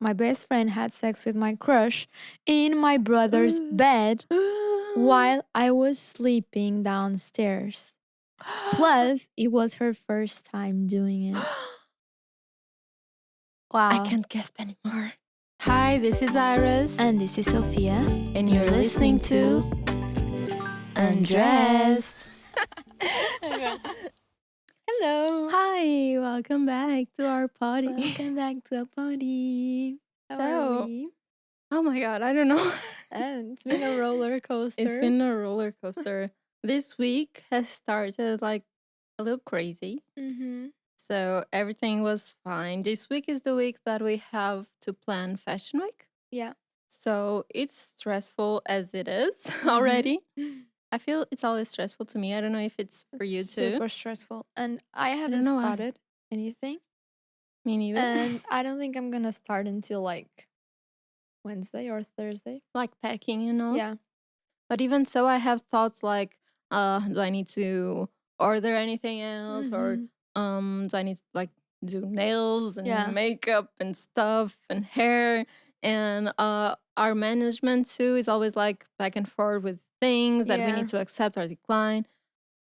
my best friend had sex with my crush in my brother's bed while I was sleeping downstairs. Plus, it was her first time doing it. I Wow. can't guess anymore. Hi, this is Iris. And this is Sophia. And you're listening to Undressed. Hello. Hi, welcome back to our party. Welcome back to a party. How are So, we? Oh my god, I don't know. And it's been a roller coaster. It's been a roller coaster. This week has started like a little crazy. Mm-hmm. So everything was fine. This week is the week that we have to plan Fashion Week. Yeah. So it's stressful as it is already. I feel it's always stressful to me. I don't know if it's for you too. Super stressful. And I haven't know why. started anything. Me neither. And I don't think I'm gonna start until like Wednesday or Thursday. Like packing and all. Yeah. But even so, I have thoughts like, do I need to order anything else, or do I need to like do nails and makeup and stuff and hair? And our management too is always like back and forth with things that we need to accept or decline.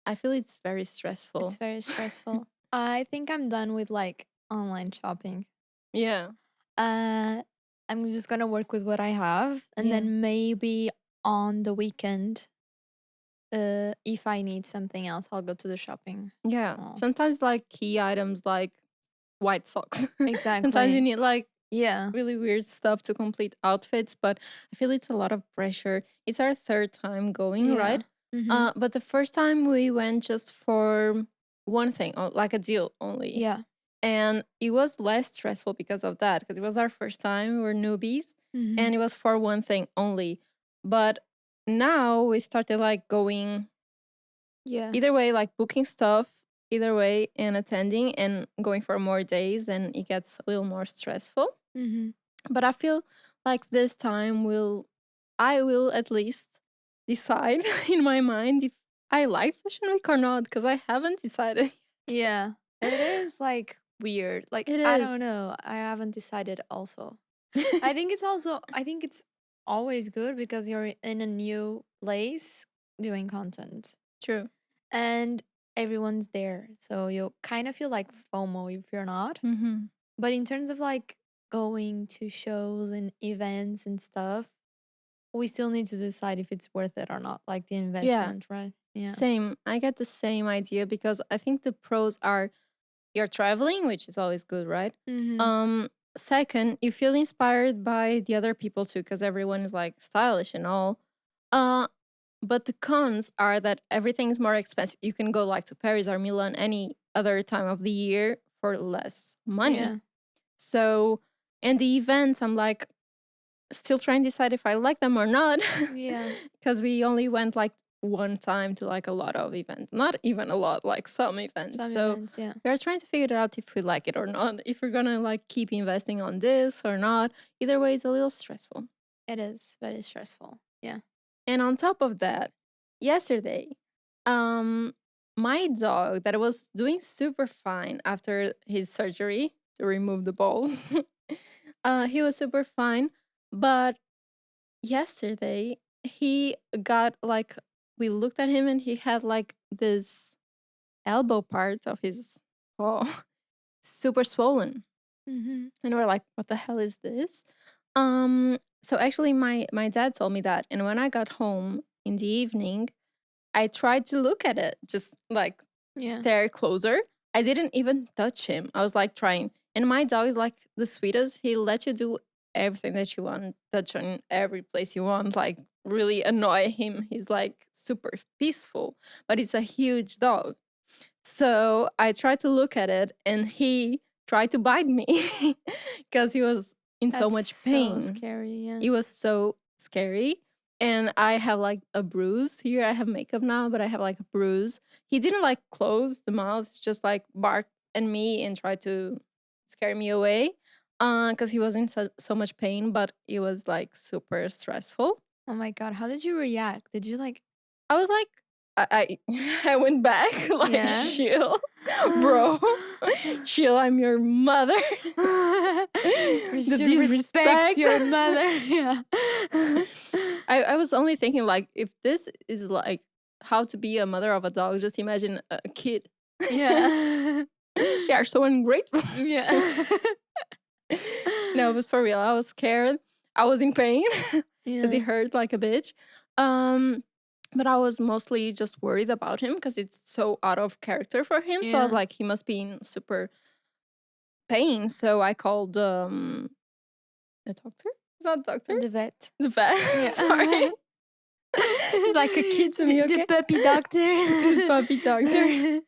I feel it's very stressful. It's very stressful. I think I'm done with like online shopping. Yeah. I'm just gonna work with what I have, and then maybe on the weekend, if I need something else, I'll go to the shopping. Yeah. Sometimes like key items like white socks. Exactly. Sometimes you need like really weird stuff to complete outfits, but I feel it's a lot of pressure. It's our third time going, right? But the first time we went just for one thing, like a deal only. Yeah. And it was less stressful because of that, because it was our first time. We were newbies, and it was for one thing only. But now we started like going either way, like booking stuff either way and attending and going for more days, and it gets a little more stressful. But I feel like this time I will at least decide in my mind if I like Fashion Week or not, because I haven't decided. Yeah. It is like weird. Like It I is. don't know. I haven't decided also. I think it's always good because you're in a new place doing content. True. And everyone's there. So you kind of feel like FOMO if you're not. But in terms of like going to shows and events and stuff, we still need to decide if it's worth it or not, like the investment, right? Yeah. Same. I get the same idea, because I think the pros are you're traveling, which is always good, right? Second, you feel inspired by the other people too, because everyone is like stylish and all. But the cons are that everything's more expensive. You can go like to Paris or Milan any other time of the year for less money. Yeah. So, and the events, I'm like still trying to decide if I like them or not. Yeah. Because we only went like one time to like a lot of events. Not even a lot, like some events. Yeah. We're trying to figure it out if we like it or not. If we're gonna like keep investing on this or not. Either way, it's a little stressful. It is very stressful. Yeah. And on top of that, yesterday, my dog that was doing super fine after his surgery to remove the balls, he was super fine. But yesterday, he got like, we looked at him and he had like this elbow part of his paw super swollen. And we're like, what the hell is this? So actually my dad told me that, and when I got home in the evening, I tried to look at it, just like stare closer. I didn't even touch him. I was like trying. And my dog is like the sweetest. He lets you do everything that you want, touch on every place you want, like really annoy him. He's like super peaceful, but it's a huge dog. So I tried to look at it, and he tried to bite me because he was in so much pain. So scary, yeah. It was so scary. And I have like a bruise here. I have makeup now, but I have like a bruise. He didn't like close the mouth, just like barked at me and tried to scare me away because he was in so much pain, but it was like super stressful. Oh my God. How did you react? Did you like. I was like, I went back like, Yeah. chill, bro, chill. I'm your mother. You The should respect disrespect. your mother. Yeah. I was only thinking like, if this is like how to be a mother of a dog, just imagine a kid. Yeah. They are so ungrateful. Yeah. No, it was for real. I was scared. I was in pain because it Yeah. hurt like a bitch. Um, but I was mostly just worried about him because it's so out of character for him. So I was Yeah. like, he must be in super pain. So I called the doctor. It's not doctor. The vet. The vet. Sorry. Yeah. It's like a kid to me. The Okay. puppy doctor. The puppy doctor.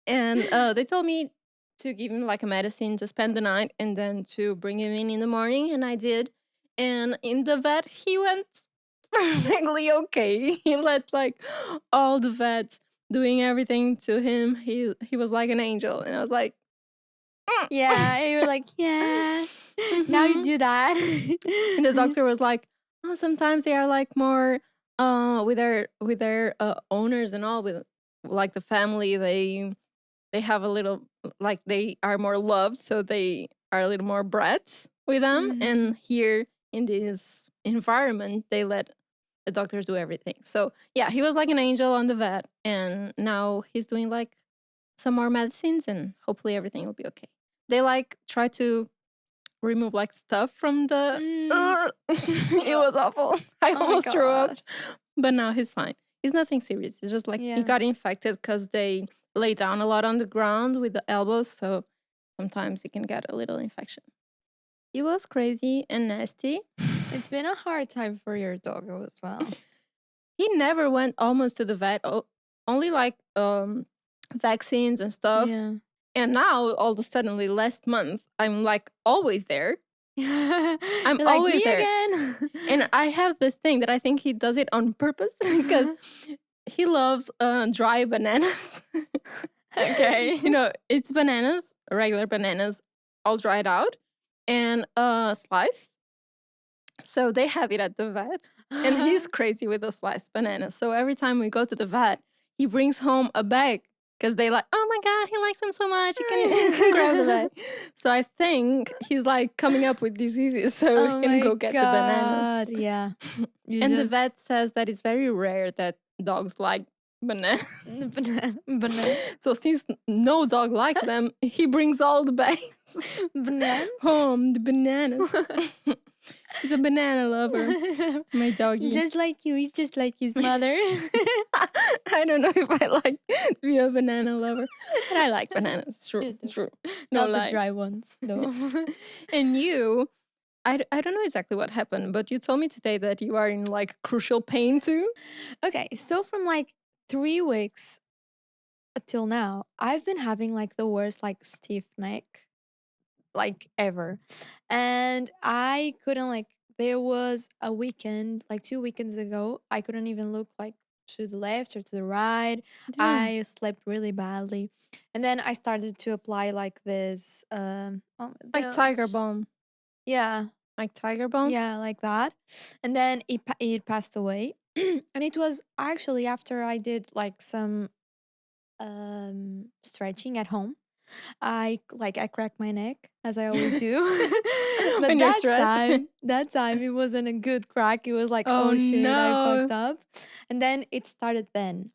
And they told me to give him like a medicine to spend the night and then to bring him in the morning, and I did. And in the vet, he went perfectly okay. He let like all the vets doing everything to him. He was like an angel, and I was like, Yeah, and you're like, yeah. Now you hmm. do that. And the doctor was like, oh, sometimes they are like more with their owners and all, with like the family. They have a little, like, they are more loved, so they are a little more brats with them. Mhm. And here in this environment, they let the doctors do everything. So yeah, he was like an angel on the vet, and now he's doing like some more medicines, and hopefully everything will be okay. They like try to remove like stuff from the. Mm. It was awful. I Oh my almost threw up, god. but now he's fine. It's nothing serious. It's just like he Yeah. got infected because they lay down a lot on the ground with the elbows, so sometimes you can get a little infection. It was crazy and nasty. It's been a hard time for your dog as well. He never went almost to the vet, only like vaccines and stuff. Yeah. And now, all of a sudden, last month, I'm like always there. You're I'm like, always me there. again. And I have this thing that I think he does it on purpose because he loves dry bananas. Okay. You know, it's bananas, regular bananas, all dried out and sliced. So they have it at the vet. And he's crazy with the sliced bananas. So every time we go to the vet, he brings home a bag because they like, oh my God, he likes them so much. You can, you can grab the bag. So I think he's like coming up with diseases so he Oh can my go get the bananas. god. Yeah. You And the just vet says that it's very rare that dogs like bananas. banana. So since no dog likes them, he brings all the bags Bananas. home, the bananas. He's a banana lover, my doggy. Just like you, he's just like his mother. I don't know if I like to be a banana lover, but I like bananas. True, You do. true. No Not the lie. dry ones, though. And you, I don't know exactly what happened, but you told me today that you are in like crucial pain too. Okay, so from like 3 weeks till now, I've been having like the worst like stiff neck like ever. And I couldn't like there was a weekend, like 2 weekends ago, I couldn't even look like to the left or to the right. Damn. I slept really badly. And then I started to apply like this Like tiger balm. yeah, Like tiger balm? yeah, like that. And then it passed away. And it was actually after I did like some stretching at home. I cracked my neck as I always do. But When you're stressed. that time it wasn't a good crack. It was like, Oh oh shit, I fucked no. up. And then it started then.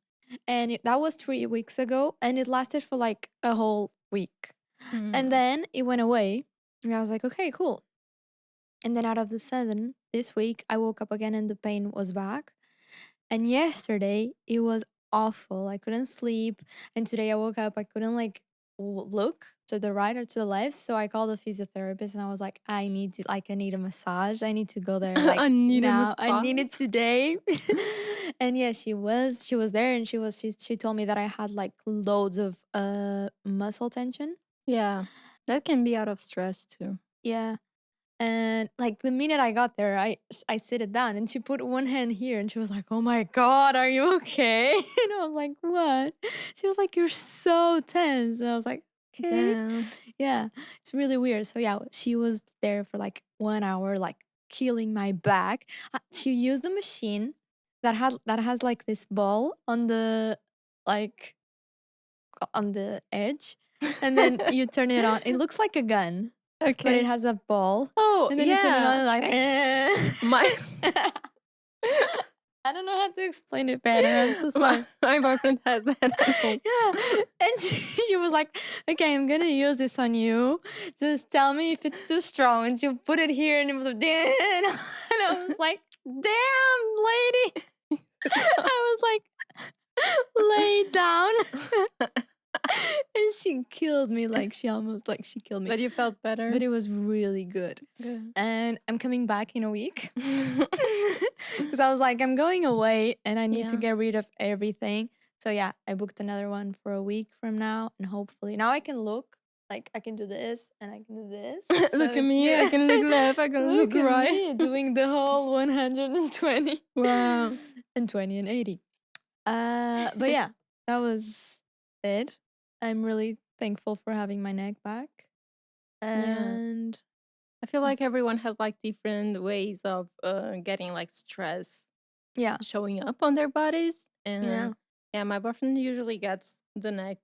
And that was 3 weeks ago and it lasted for like a whole week. And Mm. then it went away. And I was like, okay, cool. And then out of the sudden, this week I woke up again and the pain was back. And yesterday it was awful. I couldn't sleep. And today I woke up, I couldn't like look to the right or to the left. So I called a physiotherapist and I was like, I need a massage. I need to go there like I need a now. I massage. need it today. And yeah, she was there and she told me that I had like loads of muscle tension. Yeah. That can be out of stress too. Yeah. And like the minute I got there, I sit it down and she put one hand here and she was like, "Oh my god, are you okay?" And I was like, "What?" She was like, "You're so tense." And I was like, "Okay." Damn. Yeah, it's really weird. So yeah, she was there for like 1 hour, like killing my back. She used the machine that has like this ball on the like on the edge, and then you turn it on. It looks like a gun, but it Okay. has a ball, Oh, and then you turn it on yeah. and like My I don't know how to explain it better. I'm so sorry. my boyfriend has that at home. Yeah, and she was like, "Okay, I'm gonna use this on you. Just tell me if it's too strong." And she put it here, and it was like, and I was like, "Damn, lady!" I was like, "Lay down," and she killed me. Like she killed me. But you felt better? But it was really good. Good. And I'm coming back in a week because I was like, I'm going away and I need to Yeah. get rid of everything. So yeah, I booked another one for a week from now, and hopefully now I can look like I can do this and I can do this. So Look at it's me. I good. can look left. I can look Look at right. me doing the whole 120 Wow. and 20 and 80. But yeah, that was it. I'm really thankful for having my neck back. Yeah. And I feel like everyone has like different ways of getting like stress yeah, showing up on their bodies. yeah, And yeah, my boyfriend usually gets the neck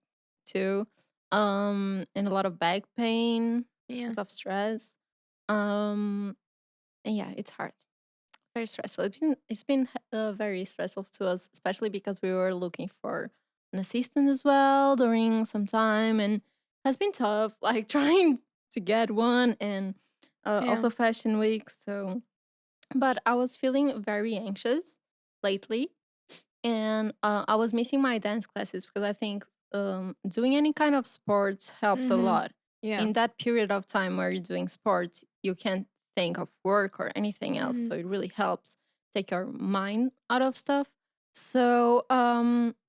too. And a lot of back pain yeah. because of stress. Um and yeah, it's hard. Very stressful. It's been very stressful to us, especially because we were looking for an assistant as well during some time, and has been tough, like trying to get one, and Yeah. also Fashion Week. So, but I was feeling very anxious lately, and I was missing my dance classes because I think doing any kind of sports helps a Mhm. lot. Yeah. In that period of time where you're doing sports, you can't think of work or anything else, Mhm. so it really helps take your mind out of stuff. So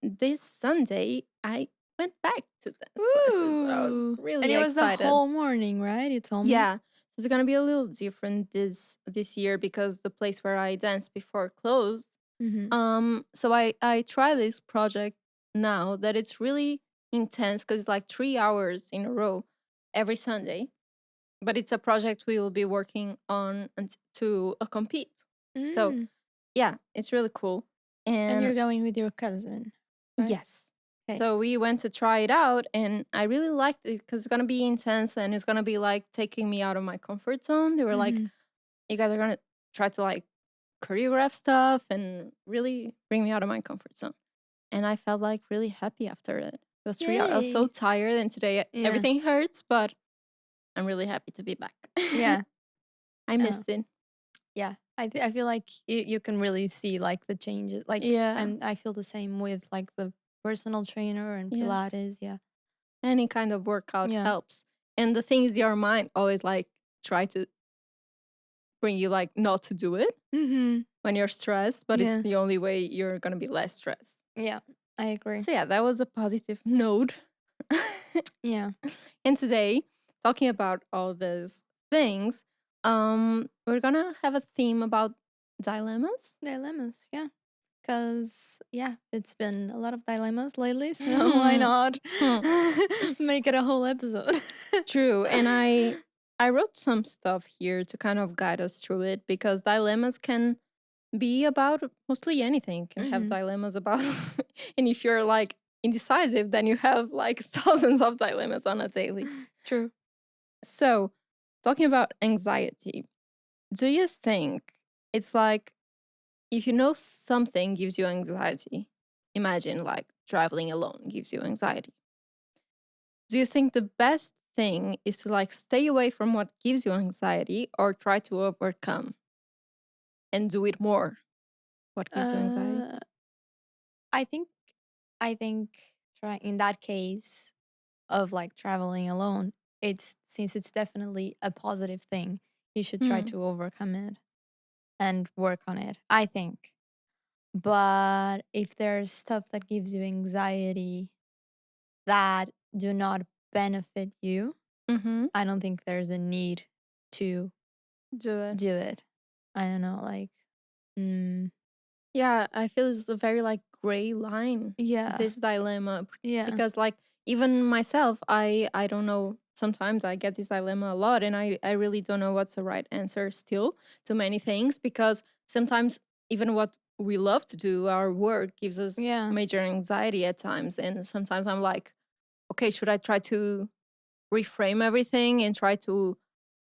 this Sunday, I went back to dance classes. I was Ooh. And really it was the excited. whole morning, right? You told me? Yeah, so it's gonna be a little different this year because the place where I danced before closed. Mhm. So I try this project now that it's really intense because it's like 3 hours in a row every Sunday. But it's a project we will be working on to compete. So Mm. yeah, it's really cool. And And you're going with your cousin, right? yes, Okay. so we went to try it out, and I really liked it because it's gonna be intense and it's gonna be like taking me out of my comfort zone. They were like, Mhm. "You guys are gonna try to like choreograph stuff and really bring me out of my comfort zone." And I felt like really happy after it. It was 3 hours. I was so Yay. tired, and today Yeah. everything hurts, but I'm really happy to be back. Yeah. I Uh, missed it. yeah. I feel like you can really see like the changes. Like Yeah. I feel the same with like the personal trainer and Yes. Pilates. Yeah. Any kind of workout Yeah. helps. And the thing is, your mind always like try to bring you like not to do it Mhm. when you're stressed, but it's Yeah. the only way you're gonna be less stressed. Yeah. I agree. So yeah, that was a positive note. Yeah. And today, talking about all these things, we're gonna have a theme about dilemmas. Dilemmas. Yeah. Because, yeah, it's been a lot of dilemmas lately, so why Hmm. not Hmm. make it a whole episode? True, and I wrote some stuff here to kind of guide us through it because dilemmas can be about mostly anything. Can have Mhm. dilemmas about, and if you're like indecisive, then you have like thousands of dilemmas on a daily. True. So, talking about anxiety, do you think it's like if you know something gives you anxiety, imagine like traveling alone gives you anxiety. Do you think the best thing is to like stay away from what gives you anxiety or try to overcome and do it more? What gives you anxiety? Uh, I think I think try in that case of, like, traveling alone, it's since it's definitely a positive thing, you should try Hmm. to overcome it and work on it, I think. But if there's stuff that gives you anxiety that do not benefit you, Mm-hmm. I don't think there's a need to Do it. do it. I don't know, like, mm, Yeah, I feel it's a very like gray line, yeah, this dilemma, yeah, because like even myself, I don't know. Sometimes I get this dilemma a lot, and I really don't know what's the right answer still to many things because sometimes even what we love to do, our work, gives us Yeah. major anxiety at times. And sometimes I'm like, okay, should I try to reframe everything and try to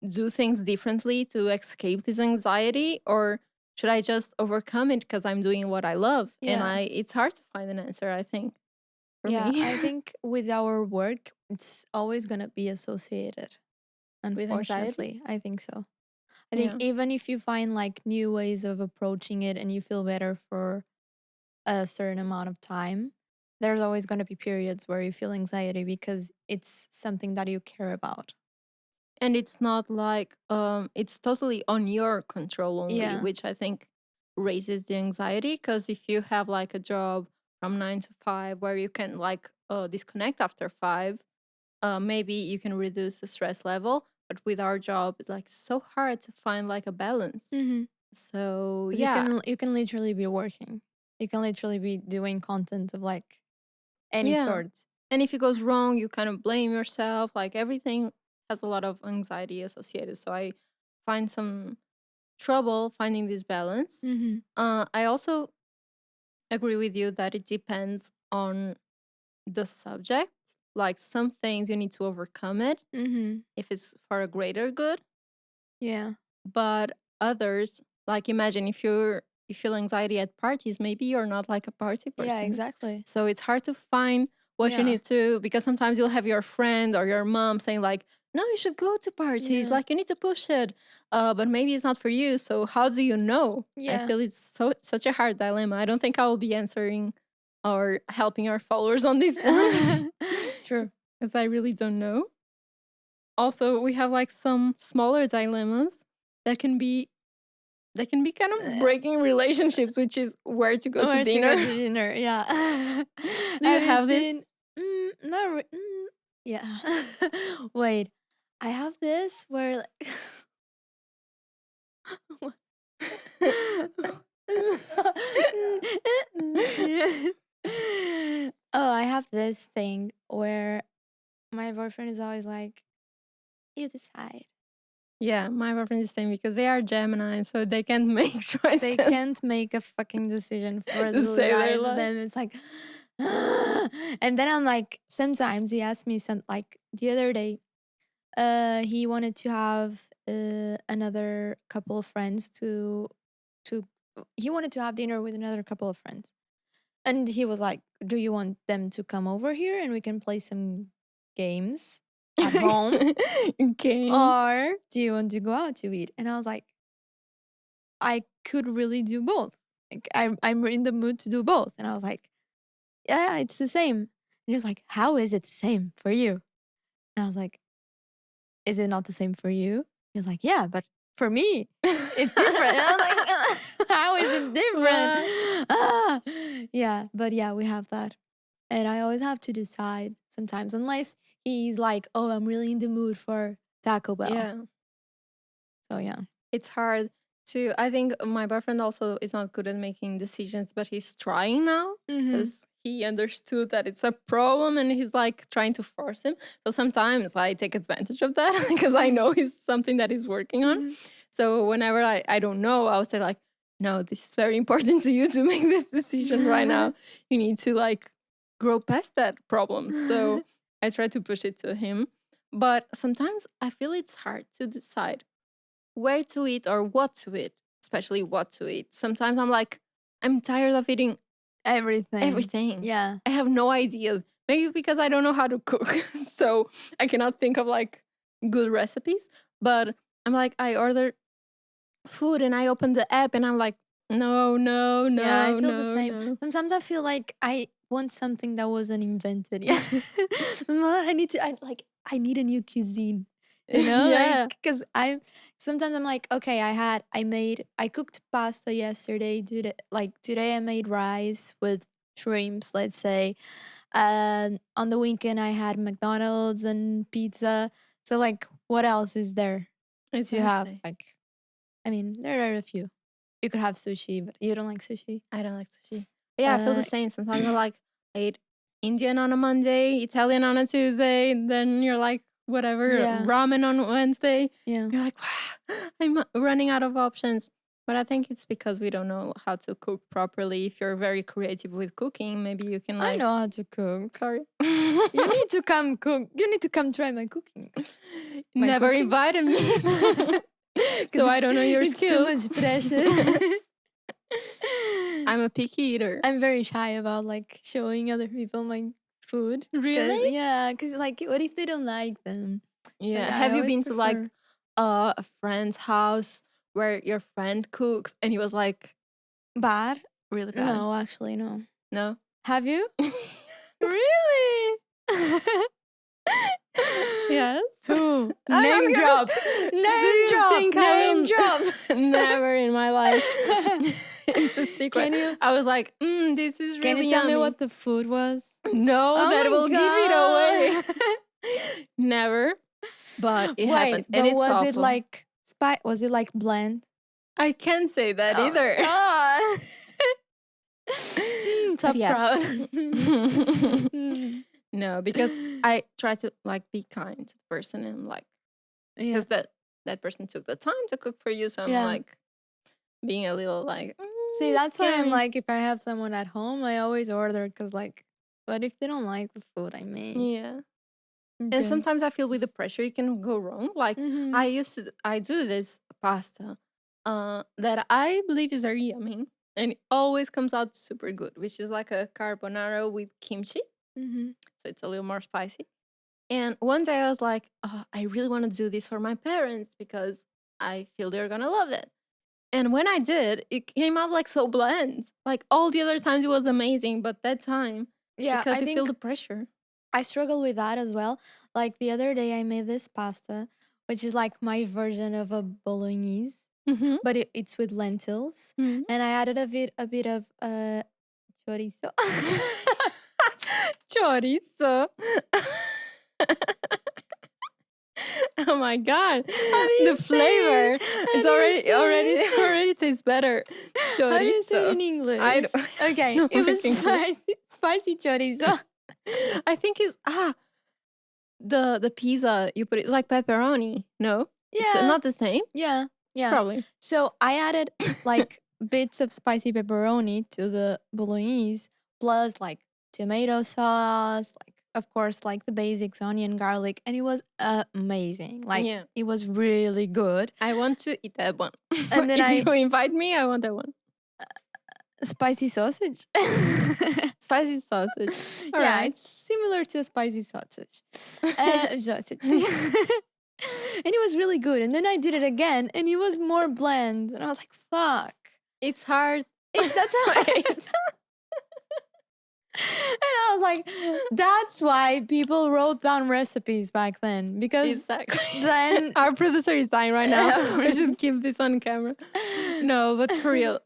do things differently to escape this anxiety, or should I just overcome it because I'm doing what I love? And Yeah. I it's hard to find an answer, I think, for Yeah, me. I think with our work, it's always gonna be associated. With anxiety. Unfortunately, I think so. I think Yeah. even if you find like new ways of approaching it and you feel better for a certain amount of time, there's always going to be periods where you feel anxiety because it's something that you care about. And it's not like it's totally on your control only, Yeah. which I think raises the anxiety, because if you have like a job from 9 to 5 where you can like disconnect after 5, maybe you can reduce the stress level. But with our job, it's like so hard to find like a balance. Mhm. So Cuz yeah. you can literally be working. You can literally be doing content of like any Yeah. sort. And if it goes wrong, you kind of blame yourself. Like everything has a lot of anxiety associated. So I find some trouble finding this balance. Mhm. I also agree with you that it depends on the subject. Like some things you need to overcome it Mhm. if it's for a greater good, Yeah. but others, like imagine if you feel anxiety at parties, maybe you're not like a party Yeah, person. exactly. So it's hard to find what you Yeah. need to, because sometimes you'll have your friend or your mom saying like, no, you should go to parties, Yeah. like you need to push it, but maybe it's not for you. So how do you know? I Yeah. feel it's such a hard dilemma. I don't think I will be answering or helping our followers on this one, True. because I really don't know. Also, we have like some smaller dilemmas that can be kind of breaking relationships, which is where to go to Where to go dinner. to dinner? Yeah. Do you Have you have this? seen? Yeah. Wait, I have this where like oh, I have this thing where my boyfriend is always like, "You decide." Yeah, my boyfriend is saying because they are Gemini, so they can't make They choices can't make a fucking decision for to the save their life of them. lives. It's like, and then I'm like, sometimes he asked me some like the other day. He wanted to have another couple of friends to. He wanted to have dinner with another couple of friends, and he was like, "Do you want them to come over here and we can play some games at home, Okay. or do you want to go out to eat?" And I was like, I could really do both. Like I'm in the mood to do both. And I was like, yeah, it's the same. And he was like, how is it the same for you? And I was like, is it not the same for you? He was like, yeah, but for me, it's different. And I was like, how is it different? Wow. Ah. Yeah, but yeah, we have that. And I always have to decide sometimes, unless he's like, oh, I'm really in the mood for Taco Bell. Yeah. So yeah. It's hard to, I think my boyfriend also is not good at making decisions, but he's trying now Mm-hmm. because he understood that it's a problem and he's like trying to force him. So sometimes I take advantage of that because I know it's something that he's working on. Mm-hmm. So whenever I don't know, I'll say like, no, this is very important to you to make this decision right now. You need to like grow past that problem. So I try to push it to him. But sometimes I feel it's hard to decide where to eat or what to eat, especially what to eat. Sometimes I'm like, I'm tired of eating Everything. everything. Yeah. I have no ideas. Maybe because I don't know how to cook. So I cannot think of like good recipes. But I'm like, I order food and I open the app and I'm like, no, no, Yeah, I no, feel the no, same. no. Sometimes I feel like I want something that wasn't invented yet. I need to. I need a new cuisine. You know, Yeah. like because I sometimes I'm like, okay, I cooked pasta yesterday. Today I made rice with shrimps. Let's say, on the weekend I had McDonald's and pizza. So like, what else is there to have? Exactly. Like, I mean, there are a few. You could have sushi, but you don't like sushi. I don't like sushi. But yeah, I feel the Uh, same. Sometimes I'm like, I eat Indian on a Monday, Italian on a Tuesday, and then you're like, whatever, yeah, ramen on Wednesday. yeah, You're like, wow, I'm running out of options. But I think it's because we don't know how to cook properly. If you're very creative with cooking, maybe you can I like. know how to cook. Sorry. You need to come cook. You need to come try my cooking. My Never cooking? invited me. So I don't know your it's skills. too much pressure. I'm a picky eater. I'm very shy about like showing other people my food. Really? Yeah, because like, what if they don't like them? Yeah. I Have you always been to like prefer. a friend's house where your friend cooks and he was like Bad? really bad? No, actually, no. No. Have you? Really? Yes. Who? I'm Name not drop. gonna- Do Name you drop. think I Name will- drop. Never in my life. It's a secret. Can you? I was like, this is Can really you tell me yummy. what the food was? No, Oh that my will give it away. God. Never. But it Wait, happened. but And it's was it awful. like Was it like bland? I can't say that Oh either. my God. Tough yeah. crowd. No, because I try to like be kind to the person and like Yeah. because that person took the time to cook for you. So I'm Yeah. like being a little like See, that's why I'm yummy. like, if I have someone at home, I always order because, like, what if they don't like the food I make? Yeah. And Okay. sometimes I feel with the pressure it can go wrong. Like Mhm. I do this pasta that I believe is very yummy and it always comes out super good, which is like a carbonara with kimchi. Mhm. So it's a little more spicy. And one day I was like, oh, I really want to do this for my parents because I feel they're gonna love it. And when I did, it came out like so bland. Like all the other times it was amazing, but that time, Yeah, because I you feel think the pressure. I struggle with that as well. Like the other day, I made this pasta, which is like my version of a bolognese, Mm-hmm. but it's with lentils, Mm-hmm. and I added a bit of chorizo. Chorizo. Oh my god. How do you The flavor. It's already tastes better. Chorizo. How do you say it in English? I don't Okay, know it was working clue. spicy chorizo. I think it's the pizza you put it like pepperoni. No? It's Yeah, not the same? yeah, yeah. Probably. So I added like bits of spicy pepperoni to the bolognese, plus like tomato sauce, like of course like the basics, onion, garlic, and it was amazing. Like Yeah. it was really good. I want to eat that one. And then If you invite me, I want that one. spicy sausage. Spicy sausage. All Yeah, right. it's similar to a spicy sausage. Sausage. And it was really good. And then I did it again, and it was more bland. And I was like, "Fuck!" It's hard. That's how. And I was like, "That's why people wrote down recipes back then, because Exactly. then Our producer is dying right now. We should keep this on camera. No, but for real,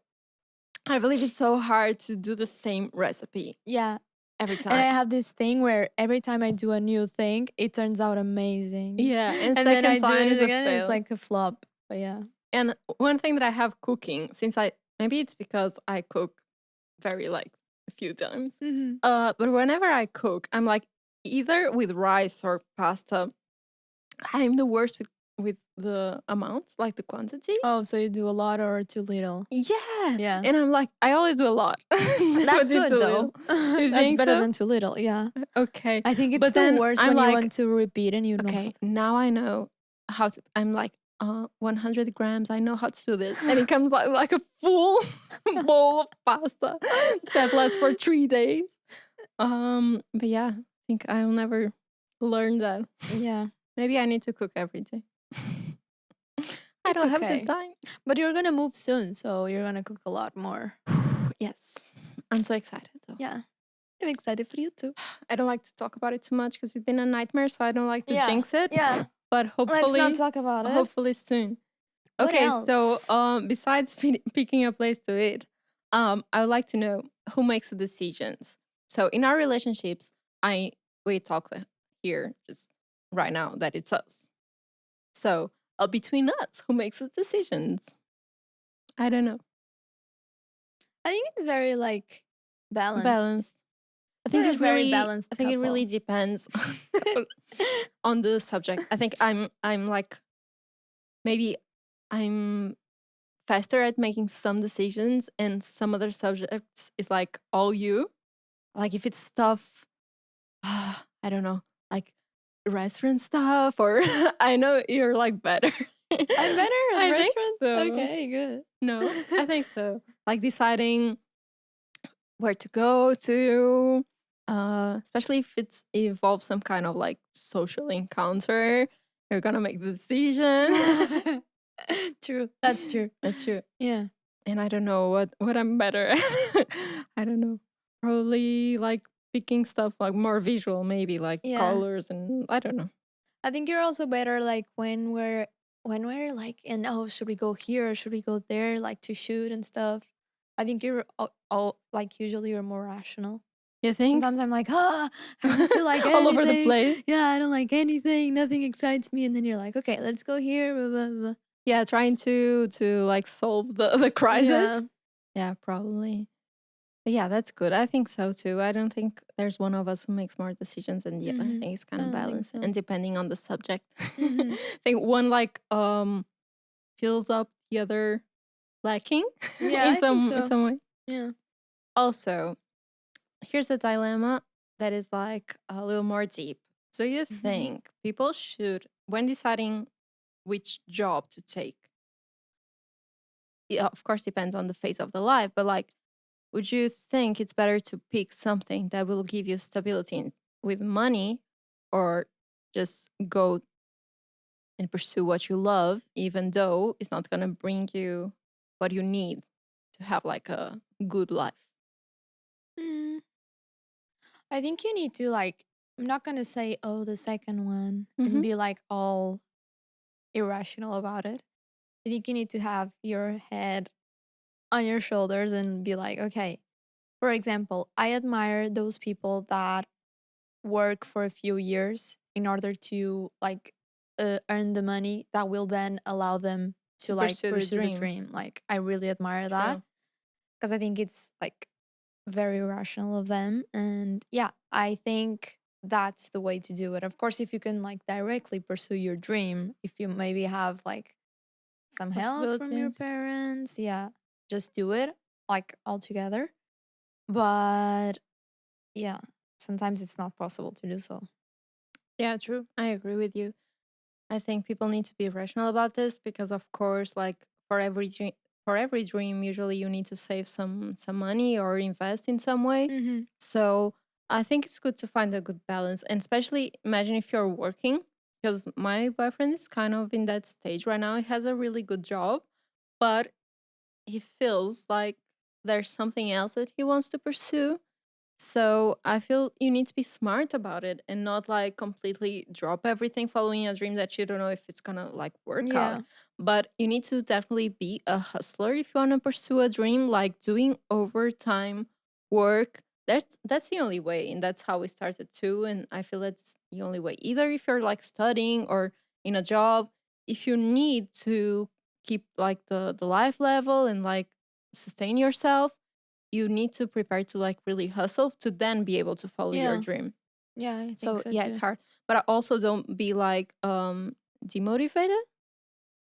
I believe it's so hard to do the same recipe yeah." every And I time. have this thing where every time I do a new thing, it turns out amazing. Yeah, and And then I second do time it is a again, and it's fail. like a flop. But yeah. And one thing that I have cooking, since maybe it's because I cook very like a few times. Mhm. But whenever I cook, I'm like either with rice or pasta. I'm the worst with the amounts, like the quantities. Oh, so you do a lot or too little? Yeah. Yeah. And I'm like, I always do a lot. That's good though. You That's think better so? than too little. Yeah. Okay. I think it's But the then worst I'm when you like, want to repeat and you don't okay, have. now I know how to. I'm like, 100 grams. I know how to do this, and it comes like a full bowl of pasta that lasts for 3 days. But yeah, I think I'll never learn that. Yeah. Maybe I need to cook every day. I It's don't have the okay. time. But you're gonna move soon, so you're gonna cook a lot more. Yes, I'm so excited though. Yeah. I'm excited for you too. I don't like to talk about it too much because it's been a nightmare, so I don't like to jinx it. Yeah. But Let's hopefully, not talk about it. hopefully soon. What Okay, so else? besides picking a place to eat, I would like to know who makes the decisions. So in our relationships, we talk here just right now that it's us. So between us, who makes the decisions? I don't know. I think it's very like balanced. Balance. I think We're a it very really. balanced I think it really couple. depends on the subject. I think I'm like maybe I'm faster at making some decisions, and some other subjects is like all you. Like if it's stuff, I don't know, like restaurant stuff, or I know you're like better. I'm better at I think restaurants? so. Okay, good. No, I think so. Like deciding where to go to, especially if it involves some kind of like social encounter, you're gonna make the decision. True, that's true. That's true. Yeah. And I don't know what I'm better at. I don't know. Probably like picking stuff like more visual, maybe like Yeah. colors, and I don't know. I think you're also better like when we're like in, oh, should we go here or should we go there, like to shoot and stuff. I think you're all like usually you're more rational. You think? Sometimes I'm like, I don't feel like All over the anything. place. Yeah, I don't like anything. Nothing excites me. And then you're like, okay, let's go here. Blah, blah, blah. Yeah, trying to like solve the Yeah. crisis. Yeah, probably. But yeah, that's good. I think so too. I don't think there's one of us who makes more decisions and the other. I Mm-hmm. think it's I kind of don't think balanced so. and depending on the subject. Mm-hmm. I think one like fills up the other lacking Yeah, I think in so. some ways. Yeah. Also, here's a dilemma that is like a little more deep. Do you Mm-hmm. think people should, when deciding which job to take, yeah, of course depends on the phase of the life, but like, would you think it's better to pick something that will give you stability with money, or just go and pursue what you love, even though it's not going to bring you what you need to have like a good life? Mm, I think you need to like. I'm not gonna say, oh, the second one, and Hmm. be like all irrational about it. I think you need to have your head on your shoulders and be like, okay. For example, I admire those people that work for a few years in order to like earn the money that will then allow them To to like pursue the pursue the dream. dream. Like I really admire that True. because I think it's like very rational of them. And yeah, I think that's the way to do it. Of course, if you can like directly pursue your dream, if you maybe have like some help from your Possibilities. parents, yeah, just do it like all together. But yeah, sometimes it's not possible to do so. Yeah, true. I agree with you. I think people need to be rational about this because, of course, like for every dream, usually you need to save some money or invest in some way. Hmm. So I think it's good to find a good balance, and especially imagine if you're working. Because my boyfriend is kind of in that stage right now. He has a really good job, but he feels like there's something else that he wants to pursue. So I feel you need to be smart about it and not like completely drop everything following a dream that you don't know if it's gonna like work out. Yeah. But you need to definitely be a hustler if you want to pursue a dream, like doing overtime work. That's the only way, and that's how we started too. And I feel that's the only way. Either if you're like studying or in a job, if you need to keep like the life level and like sustain yourself, you need to prepare to like really hustle to then be able to follow your Yeah. dream. Yeah, I think So so yeah, it's too. hard. But I also don't be like demotivated,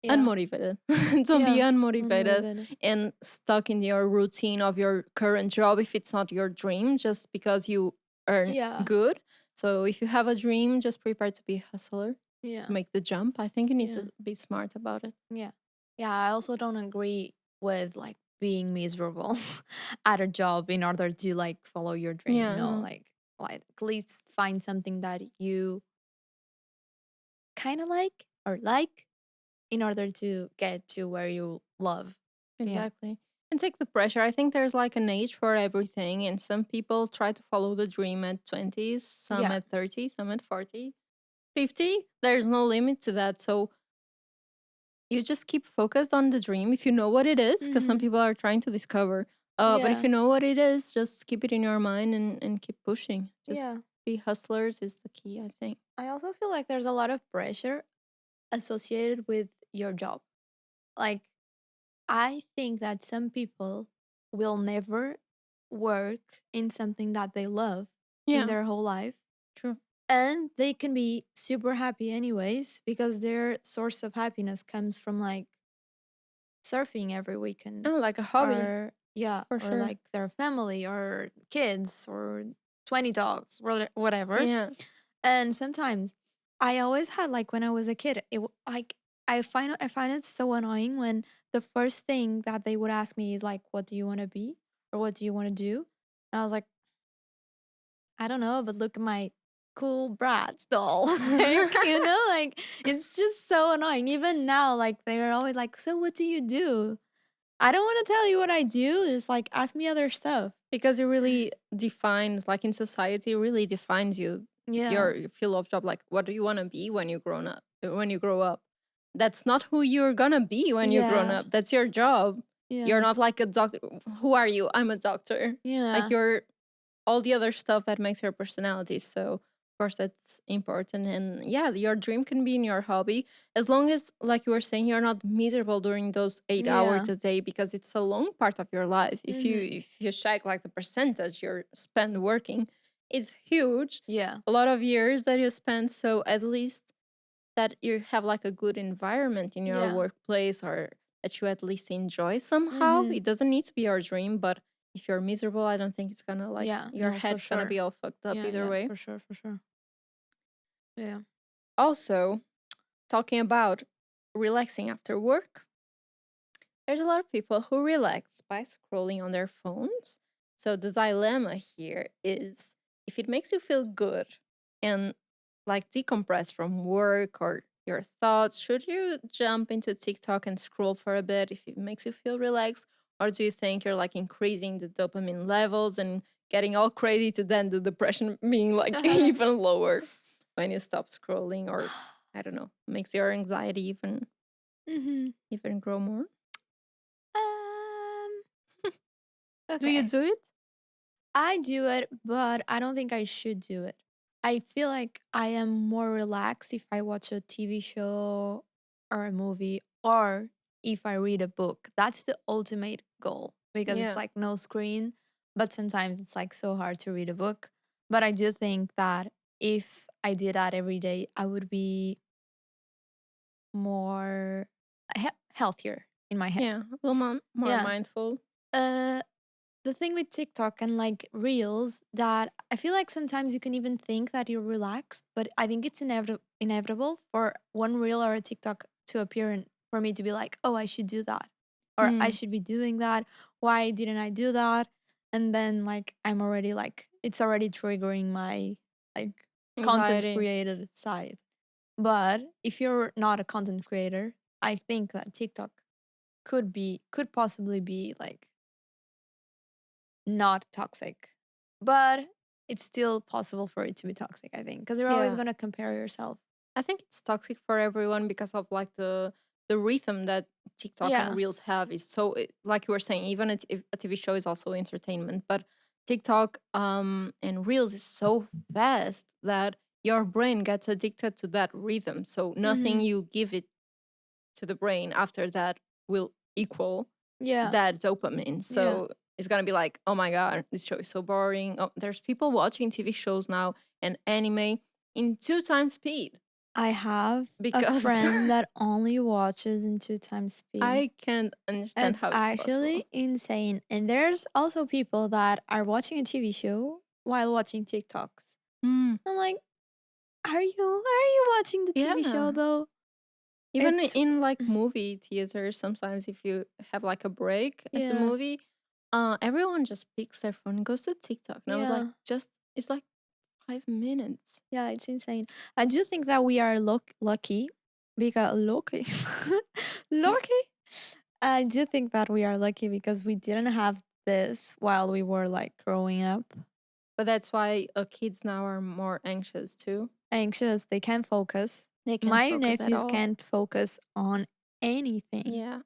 Yeah. unmotivated. Don't be Yeah. unmotivated Unmotivated. and stuck in your routine of your current job if it's not your dream just because you earn Yeah. good. So if you have a dream, just prepare to be a hustler to Yeah. make the jump. I think you need Yeah. to be smart about it. Yeah. Yeah. I also don't agree with like being miserable at a job in order to like follow your dream. Yeah, No, no. like at least find something that you kind of like in order to get to where you love. Yeah. Exactly. And take the pressure. I think there's like an age for everything. And some people try to follow the dream at 20s, some Yeah. at 30, some at 40, 50. There's no limit to that. So you just keep focused on the dream if you know what it is, because some Hmm. people are trying to discover. But if Yeah. you know what it is, just keep it in your mind and keep pushing. Just Yeah. be hustlers is the key, I think. I also feel like there's a lot of pressure associated with your job. Like, I think that some people will never work in something that they love in Yeah, their whole life. true. And they can be super happy anyways because their source of happiness comes from like surfing every weekend, Oh, like a hobby or yeah, for or sure. like their family or kids or 20 dogs, whatever. Yeah, And sometimes I always had like when I was a kid, like I find it so annoying when the first thing that they would ask me is like, "What do you want to be?" or "What do you want to do?" And I was like, "I don't know, but look at my cool Bratz doll." Like, like it's just so annoying. Even now, like they're always like, "So what do you do?" I don't want to tell you what I do. Just like ask me other stuff. because it really defines, like in society, it really defines you, Yeah. your field of job. Like, what do you want to be when you grown up? When you grow up, that's not who you're gonna be when you're grown Yeah. up. That's your job. You're Yeah. not like a doctor. Who are you? I'm a doctor. Like Yeah. you're all the other stuff that makes your personality. So of course that's important. And yeah, your dream can be in your hobby as long as, like you were saying, you're not miserable during those 8 hours Yeah. a day, because it's a long part of your life. If you Mhm. if you check like the percentage you're spent working, it's huge. Yeah. A lot of years that you spend. So at least that you have like a good environment in your Yeah. workplace, or that you at least enjoy somehow. Mhm. It doesn't need to be your dream, but if you're miserable, I don't think it's gonna, like, Yeah, your no, for head's gonna sure. be all fucked up Yeah, either yeah, way. for sure, for sure. Yeah. Also, talking about relaxing after work, there's a lot of people who relax by scrolling on their phones. So the dilemma here is, if it makes you feel good and like decompress from work or your thoughts, should you jump into TikTok and scroll for a bit if it makes you feel relaxed? Or do you think you're like increasing the dopamine levels and getting all crazy to then the depression being like even lower when you stop scrolling, or I don't know, makes your anxiety Mhm. even grow more? Um, Do you okay. do it? I do it, but I don't think I should do it. I feel like I am more relaxed if I watch a TV show or a movie or if I read a book. That's the ultimate goal because it's Yeah. like no screen, but sometimes it's like so hard to read a book. But I do think that if I did that every day, I would be more healthier in my head. Yeah, a little more Yeah. mindful. Uh, the thing with TikTok and like reels that I feel like sometimes you can even think that you're relaxed, but I think it's inevitable for one reel or a TikTok to appear and for me to be like, oh, I should do that. Or I Mm, should be doing that. Why didn't I do that? And then like I'm already like it's already triggering my like content anxiety. created side. But if you're not a content creator, I think that TikTok could possibly be like not toxic. But it's still possible for it to be toxic, I think, because you're always Yeah. going to compare yourself. I think it's toxic for everyone because of like the rhythm that TikTok and Yeah. Reels have is so like you were saying, even if a TV show is also entertainment, but TikTok and Reels is so fast that your brain gets addicted to that rhythm. So nothing Mhm. you give it to the brain after that will equal Yeah. that dopamine. Yeah. So it's gonna be like, oh my god, this show is so boring. Oh, there's people watching TV shows now and anime in 2 times speed I have a because friend that only watches in 2 times speed. I can't understand It's how it's possible. actually insane. And there's also people that are watching a TV show while watching TikToks. Mm, I'm like, are you watching the TV show yeah. though? Even It's in like movie theaters, sometimes if you have like a break at the yeah. movie, everyone just picks their phone and goes to TikTok. And I was like, Yeah. just it's like 5 minutes. Yeah, it's insane. I do think that we are lucky because lucky, lucky. I do think that we are lucky because we didn't have this while we were like growing up. But that's why kids now are more anxious too. Anxious, they can't focus. They can't My focus at nephews all. can't focus on anything. Yeah.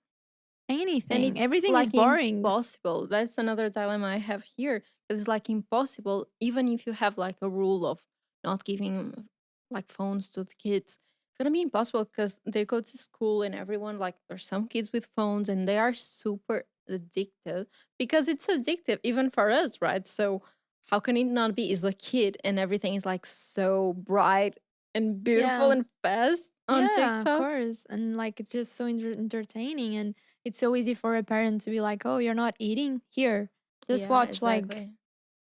And Anything. it's Everything is like boring. impossible. That's another dilemma I have here. It's like impossible, even if you have like a rule of not giving like phones to the kids. It's gonna be impossible because they go to school and everyone, like there's some kids with phones and they are super addicted because it's addictive even for us, right? So how can it not be? Is a kid and everything is like so bright and beautiful Yeah. and fast on Yeah, of TikTok. course. And like it's just so entertaining and It's so easy for a parent to be like, "Oh, you're not eating? Here, just Yeah, watch like exactly.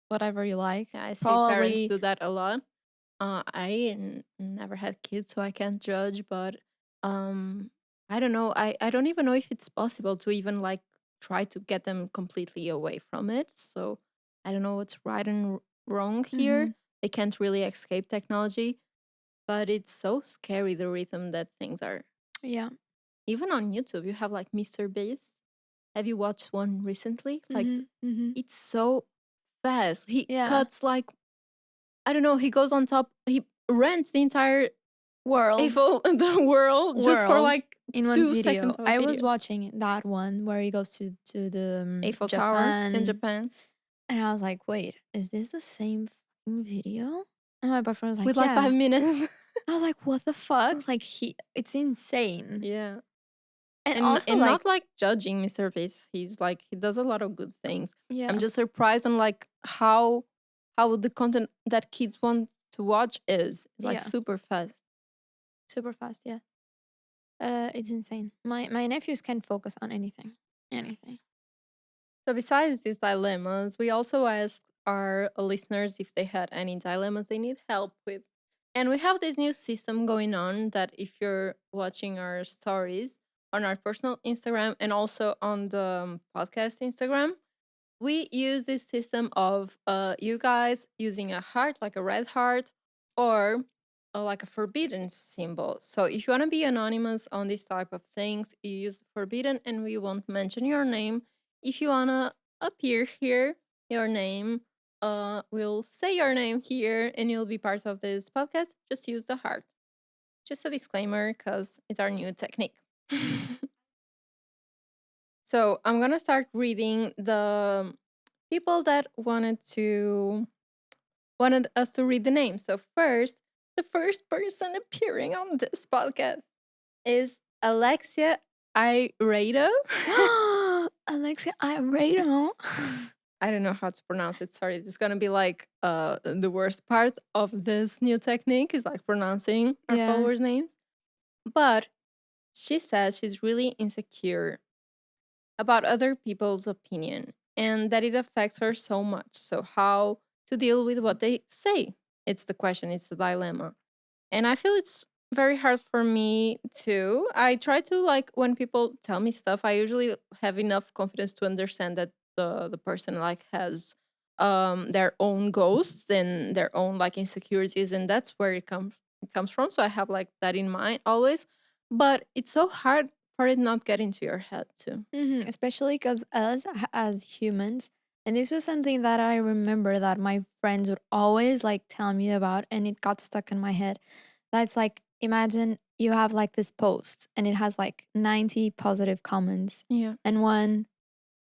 whatever you like." Yeah, I see parents Probably do that a lot. Never had kids, so I can't judge. But um, I don't know. I don't even know if it's possible to even like try to get them completely away from it. So I don't know what's right and wrong here. mhm. They can't really escape technology, but it's so scary the rhythm that things are. Yeah. Even on YouTube, you have like Mr. Beast. Have you watched one recently? Like Mhm. Mhm. it's so fast. He Yeah. cuts like I don't know, he goes on top, he rents the entire World. Eiffel the world just for World like in one 2 video. seconds of a I was video. watching that one where he goes to the Eiffel Tower in Japan, Japan and I was like, "Wait, is this the same fucking video?" And my boyfriend was with like, like 5 "Yeah." minutes. I was like, "What the fuck?" Like it's insane. Yeah. And And also not like, like judging Mr. Beast. He's like he does a lot of good things. I'm yeah, just surprised on like how the content that kids want to watch is. It's like yeah, super fast. super fast. Yeah, it's insane. My nephews can't focus on anything, anything. So besides these dilemmas, we also asked our listeners if they had any dilemmas they need help with. And we have this new system going on that if you're watching our stories on our personal Instagram and also on the podcast Instagram, we use this system of you guys using a heart, like a red heart, or like a forbidden symbol. So if you want to be anonymous on this type of things, you use forbidden and we won't mention your name. If you want to appear here, your name, we'll say your name here and you'll be part of this podcast. Just use the heart. Just a disclaimer because it's our new technique. So I'm gonna start reading the people that wanted us to read the name. So first, the first person appearing on this podcast is Alexia Iredo. Alexia, I rate him. I don't know how to pronounce it. Sorry, it's gonna be like the worst part of this new technique is like pronouncing our Yeah. followers' names. But she says she's really insecure about other people's opinion and that it affects her so much. So, how to deal with what they say? It's the question, it's the dilemma. And I feel it's very hard for me too. I try to like when people tell me stuff, I usually have enough confidence to understand that the person like has their own ghosts and their own like insecurities and that's where it comes from. So I have like that in mind always. But it's so hard for it not get into your head too. Especially because us as humans, and this was something that I remember that my friends would always like tell me about, and it got stuck in my head. That's like, imagine you have like this post and it has like 90 positive comments Yeah. and one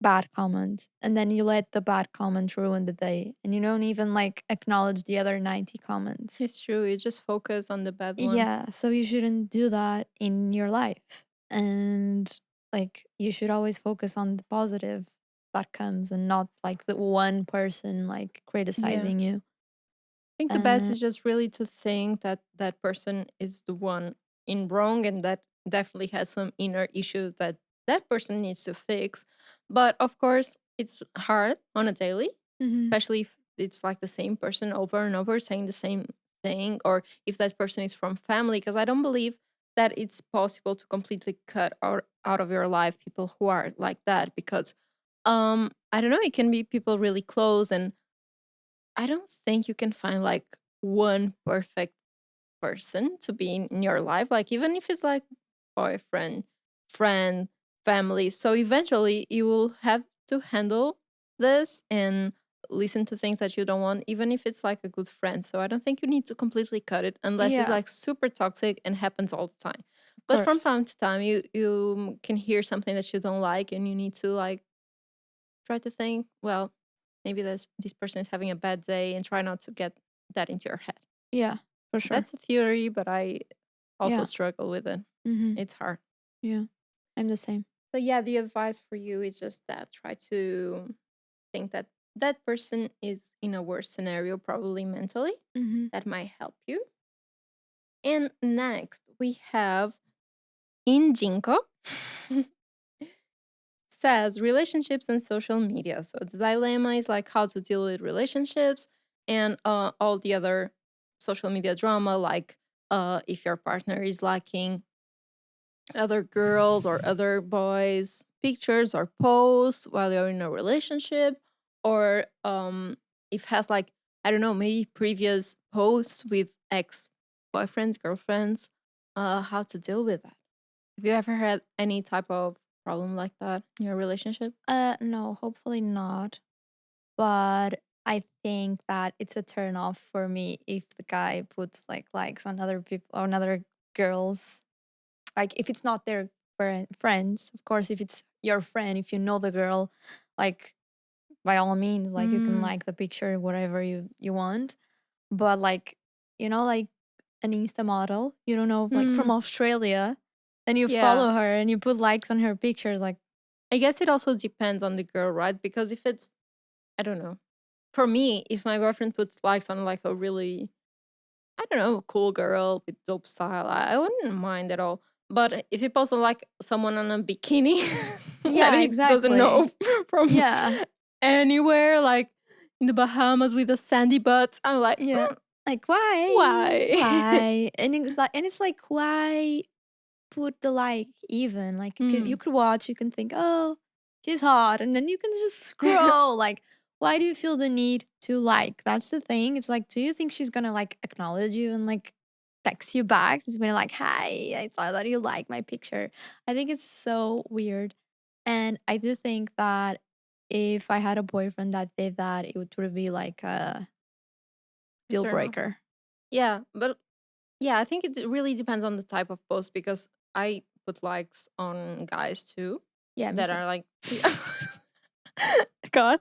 bad comment, and then you let the bad comment ruin the day, and you don't even like acknowledge the other 90 comments. It's true. You just focus on the bad one. Yeah, so you shouldn't do that in your life. And like you should always focus on the positive that comes and not like the one person like Yeah. criticizing you. I think the best Uh is just really to think that that person is the one in wrong and that definitely has some inner issues that that person needs to fix. But of course, it's hard on a daily, mhm. especially if it's like the same person over and over saying the same thing, or if that person is from family, because I don't believe that it's possible to completely cut out of your life people who are like that because I don't know, it can be people really close and I don't think you can find like one perfect person to be in your life. Like, even if it's like boyfriend, friend, family. So eventually you will have to handle this and listen to things that you don't want, even if it's like a good friend. So I don't think you need to completely cut it unless it's Yeah, like super toxic and happens all the time. of But from course. time to time, you can hear something that you don't like, and you need to like try to think, well, maybe this person is having a bad day and try not to get that into your head. Yeah, for sure. That's a theory, but I also Yeah. struggle with it. Mhm. It's hard. Yeah. I'm the same. So yeah, the advice for you is just that try to think that that person is in a worse scenario, probably mentally. Mhm. That might help you. And next we have Injinko. says relationships and social media. So the dilemma is like how to deal with relationships and all the other social media drama, like if your partner is liking other girls or other boys' pictures or posts while you're in a relationship, or if has like, I don't know, maybe previous posts with ex boyfriends, girlfriends, how to deal with that. Have you ever had any type of problem like that in your relationship? No, hopefully not. But I think that it's a turn off for me if the guy puts like likes on other people, on other girls. Like if it's not their friends, of course. If it's your friend, if you know the girl, like by all means, like you can Mm, like the picture, whatever you want. But like like an Insta model, you don't know, like from mm, Australia, and you yeah. follow her and you put likes on her pictures, like I guess it also depends on the girl, right? Because if it's, I don't know. For me, if my boyfriend puts likes on like a really, I don't know, cool girl with dope style, I wouldn't mind at all. But if he posts on like someone on a bikini that yeah, he doesn't know exactly. from Yeah. anywhere, like in the Bahamas with a sandy butt, I'm like, Yeah. Like, why? why? Why? And it's like, why put the like even? Like you Mm. could watch, you can think, oh, she's hot, and then you can just scroll. Like, why do you feel the need to like? That's the thing. It's like, do you think she's gonna like acknowledge you and like text you back? She's gonna like, hi, I saw that you like my picture. I think it's so weird. And I do think that if I had a boyfriend that did that, it would be like a It's deal turn off. breaker. Yeah, but yeah, I think it really depends on the type of post because I put likes on guys too Yeah, me that too. are like, yeah. God.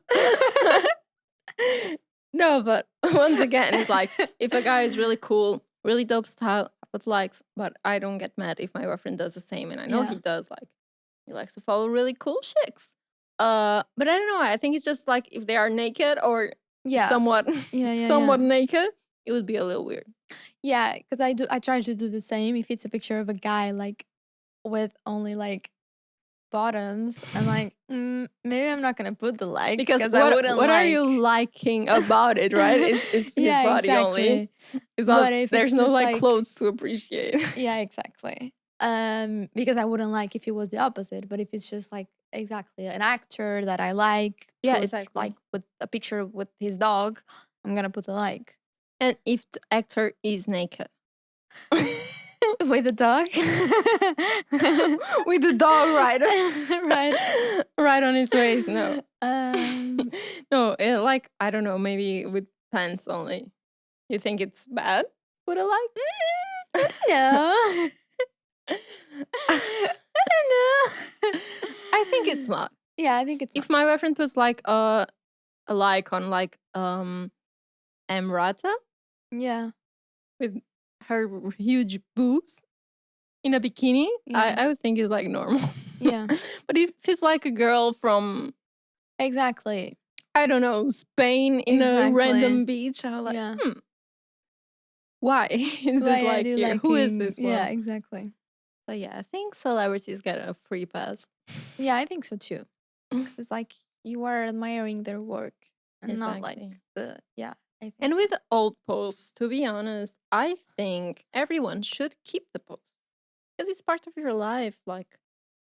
No, but once again, it's like if a guy is really cool, really dope style, I put likes, but I don't get mad if my boyfriend does the same, and I know he Yeah. does. Like he likes to follow really cool chicks. But I don't know. I think it's just like if they are naked or Yeah. somewhat, Yeah, yeah, somewhat yeah. naked, it would be a little weird. Yeah, because I try to do the same. If it's a picture of a guy like with only like bottoms, I'm like, maybe I'm not gonna put the like Because because I wouldn't what are you like. liking about it, right? It's his Yeah, body only. exactly. It's not But if there's it's no just like like, clothes to appreciate. yeah, exactly. Because I wouldn't like if it was the opposite. But if it's just like exactly an actor that I like, Yeah, put like exactly. with a picture with his dog, I'm gonna put a like. And if the actor is naked. With a dog? With the dog right Right. right on his waist. No. Um, No, like I don't know, maybe with pants only. You think it's bad? Would I I like? don't know. I don't know. I think it's not. Yeah, I think it's If not. my reference was like a like on like Emrata Yeah, with her huge boobs in a bikini, yeah, I would think it's like normal. yeah. But if it's like a girl from, Exactly. I don't know, Spain in a Exactly. random beach, I'm like, Yeah. why is this Why are like you here? Who is liking? this Yeah, one? exactly. So yeah, I think celebrities get a free pass. Yeah, I think so too. 'Cause it's like you are admiring their work and not like Exactly. yeah, I think And so. with old posts, to be honest, I think everyone should keep the post because it's part of your life. Like,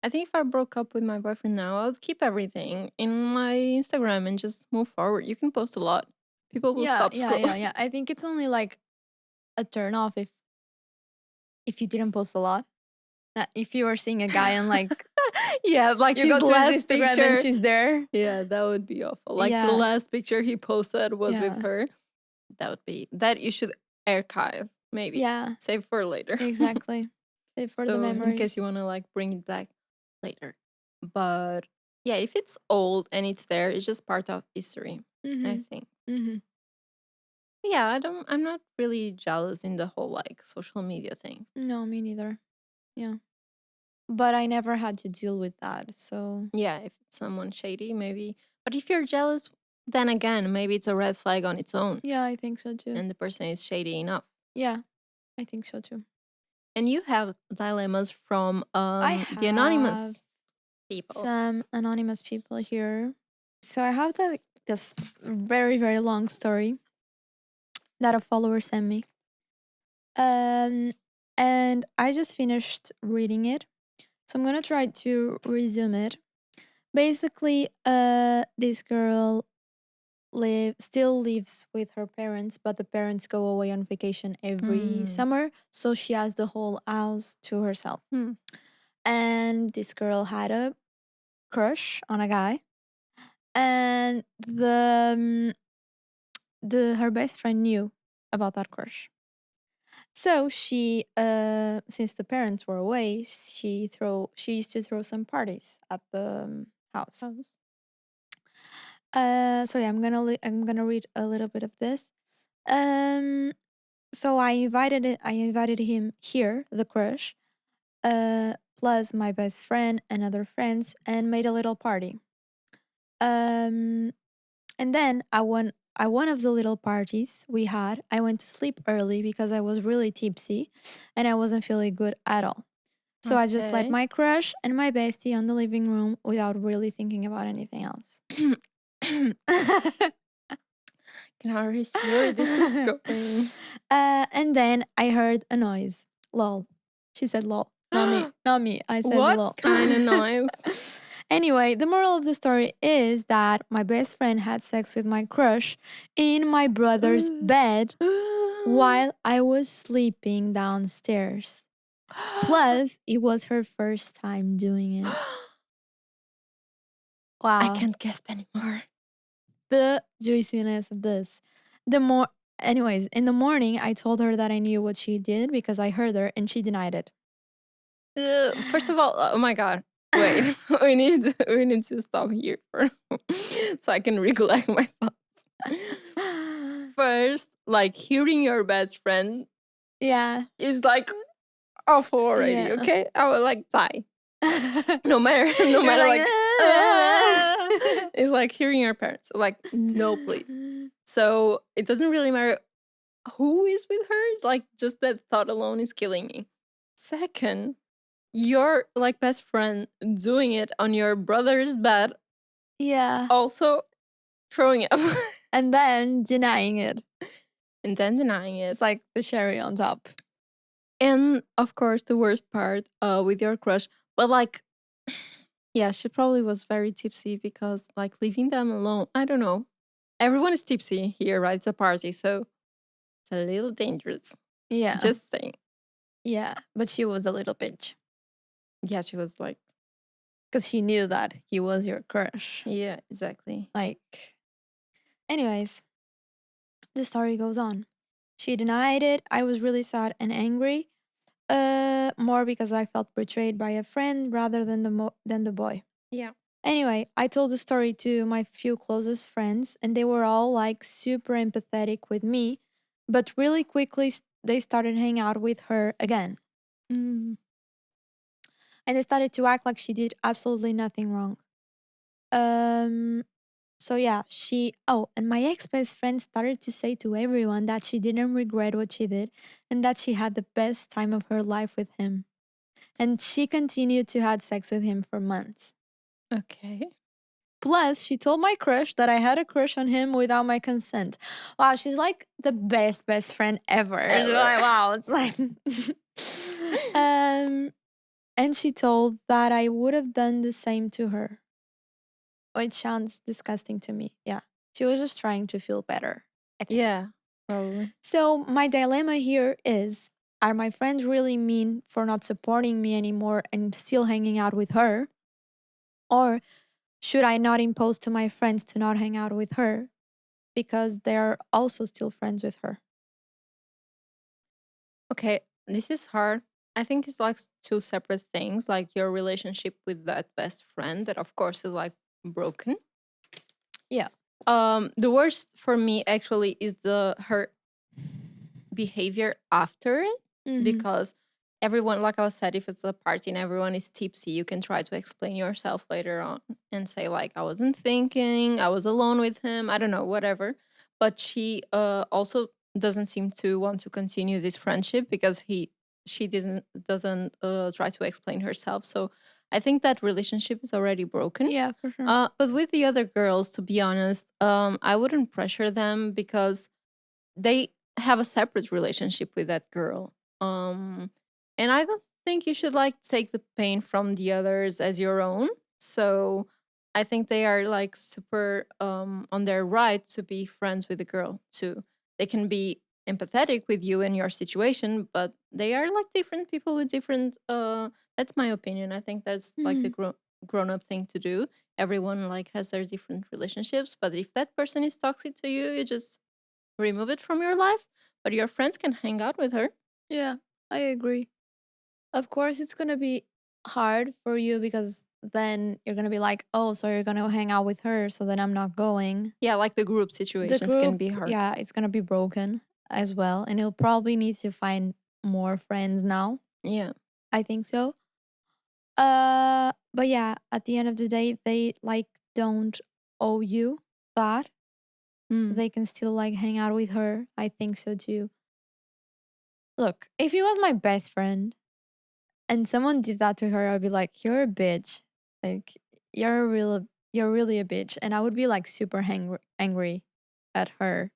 I think if I broke up with my boyfriend now, I would keep everything in my Instagram and just move forward. You can post a lot. People will Yeah, stop yeah, yeah, scrolling. yeah. I think it's only like a turn off if you didn't post a lot. If you are seeing a guy and like Yeah, like you his go to his last Instagram and picture. she's there. Yeah, that would be awful. Like the Yeah, last picture he posted was with yeah, her. That would be that you should archive, maybe. yeah, Save for later. exactly. Save for the So in case you memories. want to like bring it back later. But yeah, if it's old and it's there, it's just part of history, I Mm-hmm. think. Mm-hmm. Yeah, I'm not really jealous in the whole like social media thing. No, me neither. Yeah. But I never had to deal with that. So Yeah, if it's someone shady, maybe. But if you're jealous, then again, maybe it's a red flag on its own yeah, I think so too. and the person is shady enough. Yeah, I think so too. And you have dilemmas from I the have anonymous. people. some anonymous people here. So I have this very, very long story that a follower sent me. Um, and I just finished reading it. So I'm gonna try to resume it. Basically, this girl still lives with her parents, but the parents go away on vacation every Mm. summer, so she has the whole house to herself. Hmm. And this girl had a crush on a guy, and the her best friend knew about that crush. So she, since the parents were away, she used to throw some parties at the house. House. So yeah, I'm gonna read a little bit of this. Um, so I invited him here, the crush, plus my best friend and other friends, and made a little party. Um, and then at one of the little parties we had, I went to sleep early because I was really tipsy and I wasn't feeling good at all. So I just let Okay. my crush and my bestie on the living room without really thinking about anything else. Can already see where this is going. And then I heard a noise. Lol. She said lol. Not me. Not me. I said What lol. kind of noise? Anyway, the moral of the story is that my best friend had sex with my crush in my brother's bed while I was sleeping downstairs. Plus, it was her first time doing it. I Wow. can't guess anymore. The juiciness of this. The more Anyways, in the morning I told her that I knew what she did because I heard her and she denied it. First of all, oh my god. Wait, we need to stop here for so I can recollect my thoughts. First, like hearing your best friend Yeah. is like awful already, Yeah. okay? I would like die. No matter no You're matter like, like "Ah." It's like hearing your parents. Like, no, please. So it doesn't really matter who is with her. It's like just that thought alone is killing me. Second, your like best friend doing it on your brother's bed, yeah. also throwing up And then denying it. and then denying It's it. like the cherry on top. And of course, the worst part with your crush. But like, yeah, she probably was very tipsy because like leaving them alone. I don't know. Everyone is tipsy here, right? It's a party, so it's a little dangerous. Yeah. Just saying. Yeah. But she was a little bitch Yeah, she was like, because she knew that he was your crush. yeah, exactly. Like, anyways, the story goes on. She denied it. I was really sad and angry. More because I felt betrayed by a friend rather than than the boy. Yeah. Anyway, I told the story to my few closest friends, and they were all like super empathetic with me, but really quickly they started hanging out with her again. Mm. And they started to act like she did absolutely nothing wrong. Um, so yeah, and my ex best friend started to say to everyone that she didn't regret what she did and that she had the best time of her life with him. And she continued to have sex with him for months. Okay. Plus, she told my crush that I had a crush on him without my consent. Wow, she's like the best friend ever. She's Ever. like, wow, it's like um and she told that I would have done the same to her. Which sounds disgusting to me. Yeah. She was just trying to feel better, I think. Yeah, probably. So my dilemma here is, are my friends really mean for not supporting me anymore and still hanging out with her? Or should I not impose to my friends to not hang out with her because they're also still friends with her? Okay, this is hard. I think it's like two separate things, like your relationship with that best friend that of course is like broken. Yeah. The worst for me actually is the her behavior after it, Mm-hmm. because everyone, like I said, if it's a party and everyone is tipsy, you can try to explain yourself later on and say like, I wasn't thinking, I was alone with him, I don't know, whatever. But she also doesn't seem to want to continue this friendship because she doesn't try to explain herself. So I think that relationship is already broken. Yeah, for sure. But with the other girls, to be honest, I wouldn't pressure them because they have a separate relationship with that girl. And I don't think you should like take the pain from the others as your own. So I think they are like super on their right to be friends with the girl too. They can be empathetic with you and your situation, but they are like different people with different that's my opinion. I think that's like the Mhm. grown up thing to do. Everyone like has their different relationships, but if that person is toxic to you, you just remove it from your life, but your friends can hang out with her. Yeah, I agree. Of course, it's gonna be hard for you because then you're gonna be like, oh, so you're gonna hang out with her, so then I'm not going. Yeah, like the group The situations can group, be hard. yeah, it's gonna be broken as well, and you'll probably need to find more friends now. Yeah. I think so. But yeah, at the end of the day, they like don't owe you that. Mm. They can still like hang out with her. I think so too. Look, if he was my best friend and someone did that to her, I'd be like, "You're a bitch. Like, you're really a bitch." And I would be like super angry at her,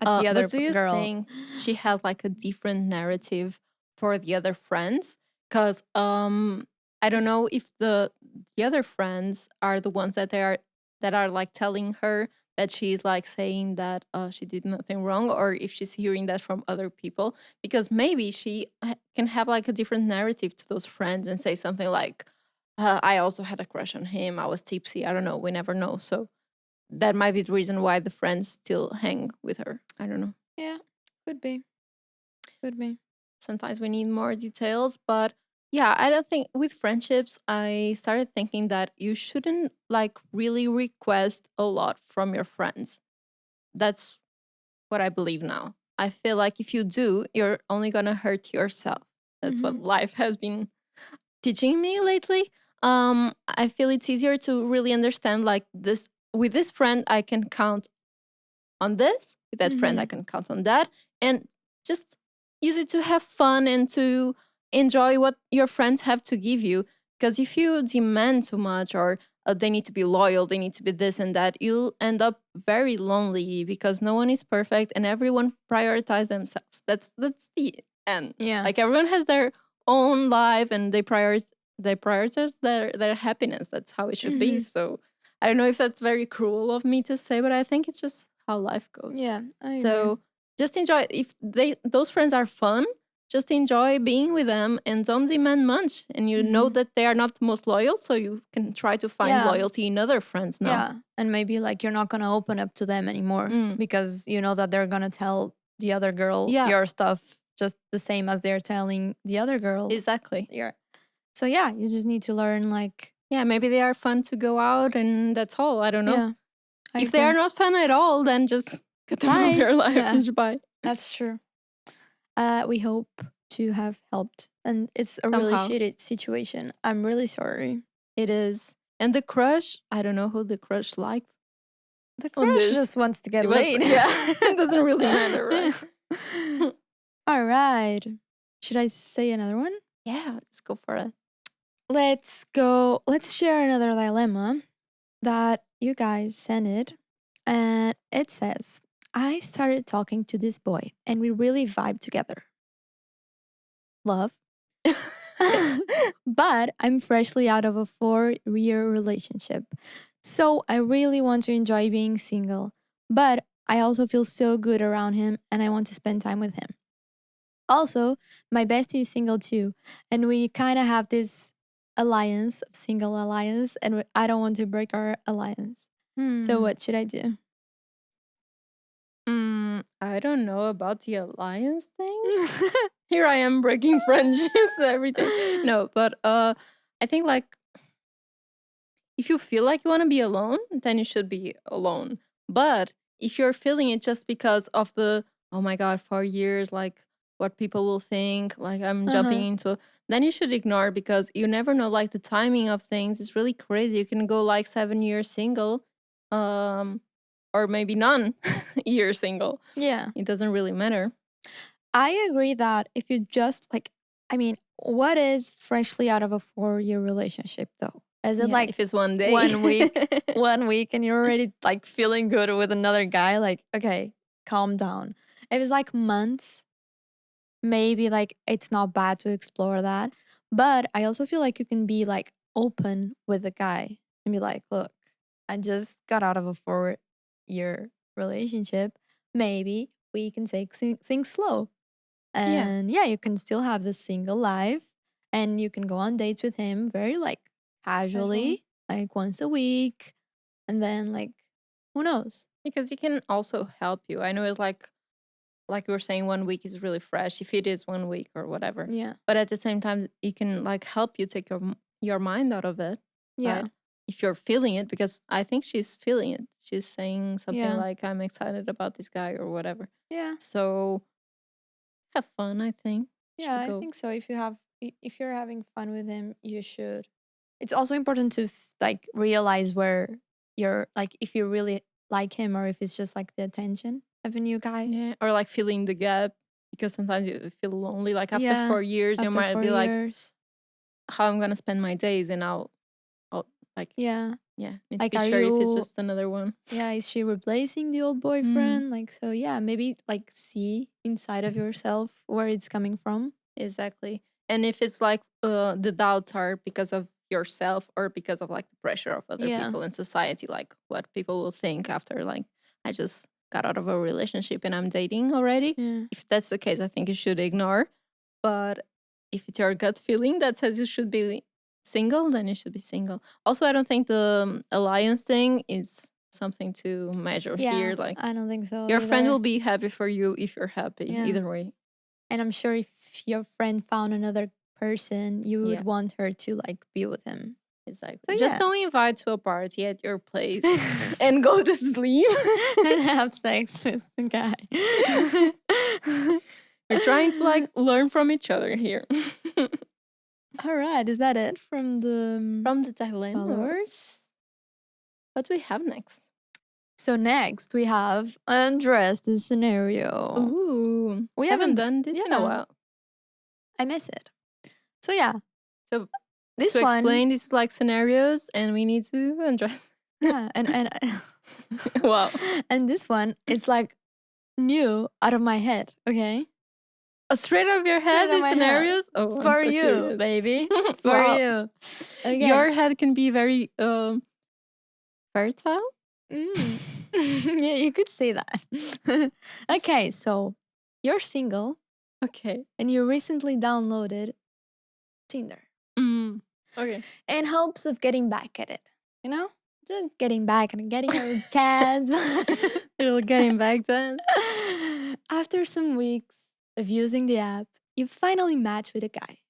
at the But other do you girl. think she has like a different narrative for the other friends? Because I don't know if the other friends are the ones that are like telling her that she's like saying that she did nothing wrong, or if she's hearing that from other people. Because maybe she can have like a different narrative to those friends and say something like, "I also had a crush on him. I was tipsy. I don't know. We never know." So that might be the reason why the friends still hang with her. I don't know. Yeah, could be, could be. Sometimes we need more details, but yeah, I don't think with friendships, I started thinking that you shouldn't like really request a lot from your friends. That's what I believe now. I feel like if you do, you're only gonna hurt yourself. That's what Hmm. life has been teaching me lately. I feel it's easier to really understand like this with this friend I can count on this. With that friend, I Hmm. can count on that. And just use it to have fun and to enjoy what your friends have to give you. Because if you demand too much or they need to be loyal, they need to be this and that, you'll end up very lonely because no one is perfect and everyone prioritize themselves. That's the end. Yeah. Like everyone has their own life and they prioritize their happiness. That's how it should be. Hmm. So I don't know if that's very cruel of me to say, but I think it's just how life goes. Yeah, I agree. So just enjoy. If those friends are fun, just enjoy being with them and don't demand much. And you know Hmm. that they are not the most loyal, so you can try to find Yeah, loyalty in other friends now. yeah, and maybe like you're not gonna open up to them anymore Mm, because you know that they're gonna tell the other girl yeah, your stuff just the same as they're telling the other girl exactly. your. So yeah, you just need to learn like, Yeah, maybe they are fun to go out, and that's all. I don't know. yeah, I If they are agree. not fun at all, then just get them out of Bye. your life. Yeah, Just bye. that's true. We hope to have helped, and it's a really Somehow. shitty situation. I'm really sorry. It is. And the crush, I don't know who the crush liked The on crush this. just wants to get It was, laid. yeah, it doesn't really matter, right? All right. Should I say another one? Yeah, let's go for it. Let's go. Let's share another dilemma that you guys sent it. And it says, I started talking to this boy and we really vibe together. Love. But I'm freshly out of a 4-year relationship. So I really want to enjoy being single. But I also feel so good around him and I want to spend time with him. Also, my bestie is single too. And we kind of have this alliance, single alliance, and I don't want to break our alliance. So Hmm. what should I do? I don't know about the alliance thing. Here I am breaking friendships and everything. No, but I think like if you feel like you want to be alone, then you should be alone. But if you're feeling it just because of the, oh my God, 4 years, like what people will think, like I'm jumping Uh-huh. into, then you should ignore because you never know, like the timing of things is really crazy. You can go like 7 years single, um, or maybe none years single. Yeah. It doesn't really matter. I agree that if you just like I mean, what is freshly out of a 4-year relationship though? Is it Yeah, like if it's one day. 1 week, 1 week, and you're already like feeling good with another guy? Like, okay, calm down. If it's like months, maybe like it's not bad to explore that. But I also feel like you can be like open with the guy and be like, look, I just got out of a 4-year relationship. Maybe we can take things slow. Yeah, And yeah, you can still have the single life and you can go on dates with him very like casually. casually, like once a week. And then like, who knows? Because he can also help you. I know it's like we were saying, 1 week is really fresh if it is 1 week or whatever. Yeah. But at the same time, it can like help you take your mind out of it, Yeah. right? If you're feeling it, because I think she's feeling it. She's saying something Yeah. like, "I'm excited about this guy" or whatever. Yeah. So have fun. I think Yeah, should I go. think so. If you're having fun with him, you should. It's also important to like realize where you're like if you really like him or if it's just like the attention of a new guy. Yeah, or like filling the gap, because sometimes you feel lonely. Like after Yeah, 4 years, you after might four be like, years. "How I'm gonna spend my days?" And I'll like, Yeah. yeah, need to Like be are sure if it's you just another one. yeah, is she replacing the old Mm, boyfriend? Like so yeah, maybe like see inside of yourself where it's coming from. exactly. And if it's like the doubts are because of yourself or because of like the pressure of other Yeah. people in society, like what people will think after like I just got out of a relationship and I'm dating already. Yeah. If that's the case, I think you should ignore. But if it's your gut feeling that says you should be single, then you should be single. Also, I don't think the alliance thing is something to measure Yeah, here. Like I don't think so your friend will either. be happy for you if you're happy. Yeah. Either way. And I'm sure if your friend found another person, you would Yeah, want her to like be with him. exactly. So Just yeah. don't invite to a party at your place and go to sleep. And have sex with the guy. We're trying to like learn from each other here. All right, is that it from the From the dilemma. followers? What do we have next? So next we have undress the scenario. Ooh, We haven't haven't, done this in a yeah, while. I miss it. So yeah, So this to one, explain, this is like scenarios, and we need to undress. yeah, and Wow. and this one, it's like new out of my head. Okay, Straight out of your straight head, out of these my head scenarios? Oh, I'm for so you, curious. baby, for Wow. you. Okay. Your head can be very fertile. Mm. Yeah, you could say that. Okay, so you're single Okay. and you recently downloaded Tinder Mm. Okay. in hopes of getting back at it, you know? Just getting back and getting a chance. Little getting back dance. After some weeks of using the app, you finally match with a guy.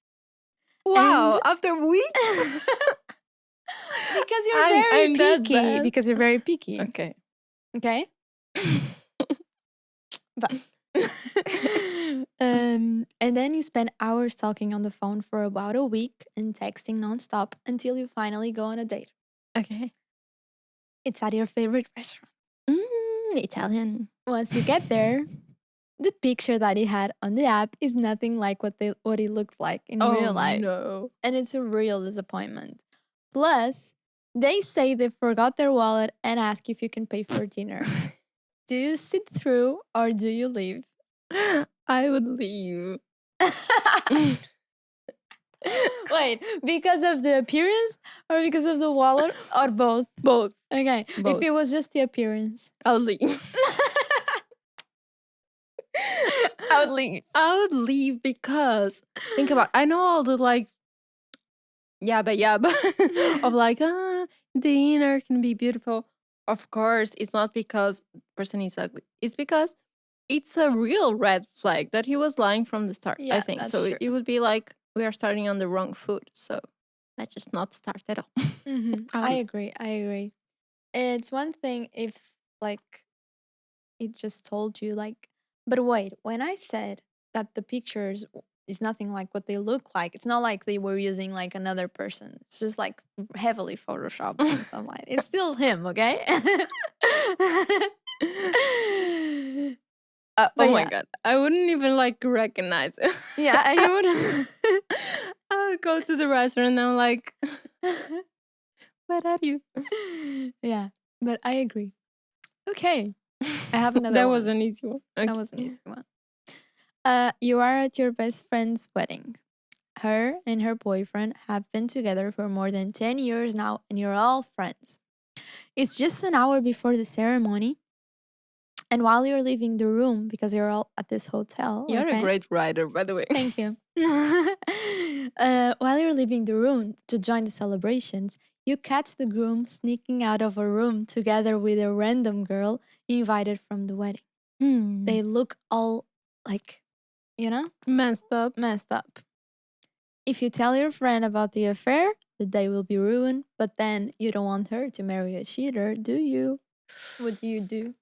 And Wow, after weeks? because you're I'm very I'm that picky, bad. because you're very picky, Okay. okay? But and then you spend hours talking on the phone for about a week and texting nonstop until you finally go on a date. Okay. It's at your favorite restaurant. Italian. Once you get there, the picture that he had on the app is nothing like what he looked like in real Oh life. no. And it's a real disappointment. Plus, they say they forgot their wallet and ask if you can pay for dinner. Do you sit through or do you leave? I would leave. Wait, because of the appearance or because of the wallet or both? Both. Okay, if Both. it was just the appearance. I would leave. I would leave. I would leave because think about I know all the like yabba of like dinner can be beautiful. Of course, it's not because the person is ugly. It's because it's a real red flag that he was lying from the start, I Yeah, think. that's So true. it would be like we are starting on the wrong foot. So let's just not start at all. I I would agree. I agree. It's one thing if like it just told you like, but wait, when I said that the pictures is nothing like what they look like, it's not like they were using like another person. It's just like heavily photoshopped and stuff like. It's still him, okay? Oh But my yeah, god, I wouldn't even like recognize it. yeah, you would. I would go to the restaurant and I'm like, what are you? Yeah, but I agree. Okay, I have another That was one. an easy one. That was an Okay. easy one. You are at your best friend's wedding. Her and her boyfriend have been together for more than 10 years now, and you're all friends. It's just an hour before the ceremony, and while you're leaving the room, because you're all at this hotel, You're a okay? great writer, by the way. Thank you. While you're leaving the room to join the celebrations, you catch the groom sneaking out of a room together with a random girl invited from the wedding. Hmm. They look all like, Messed up. messed up. If you tell your friend about the affair, the day will be ruined, but then you don't want her to marry a cheater, do you? What do you do?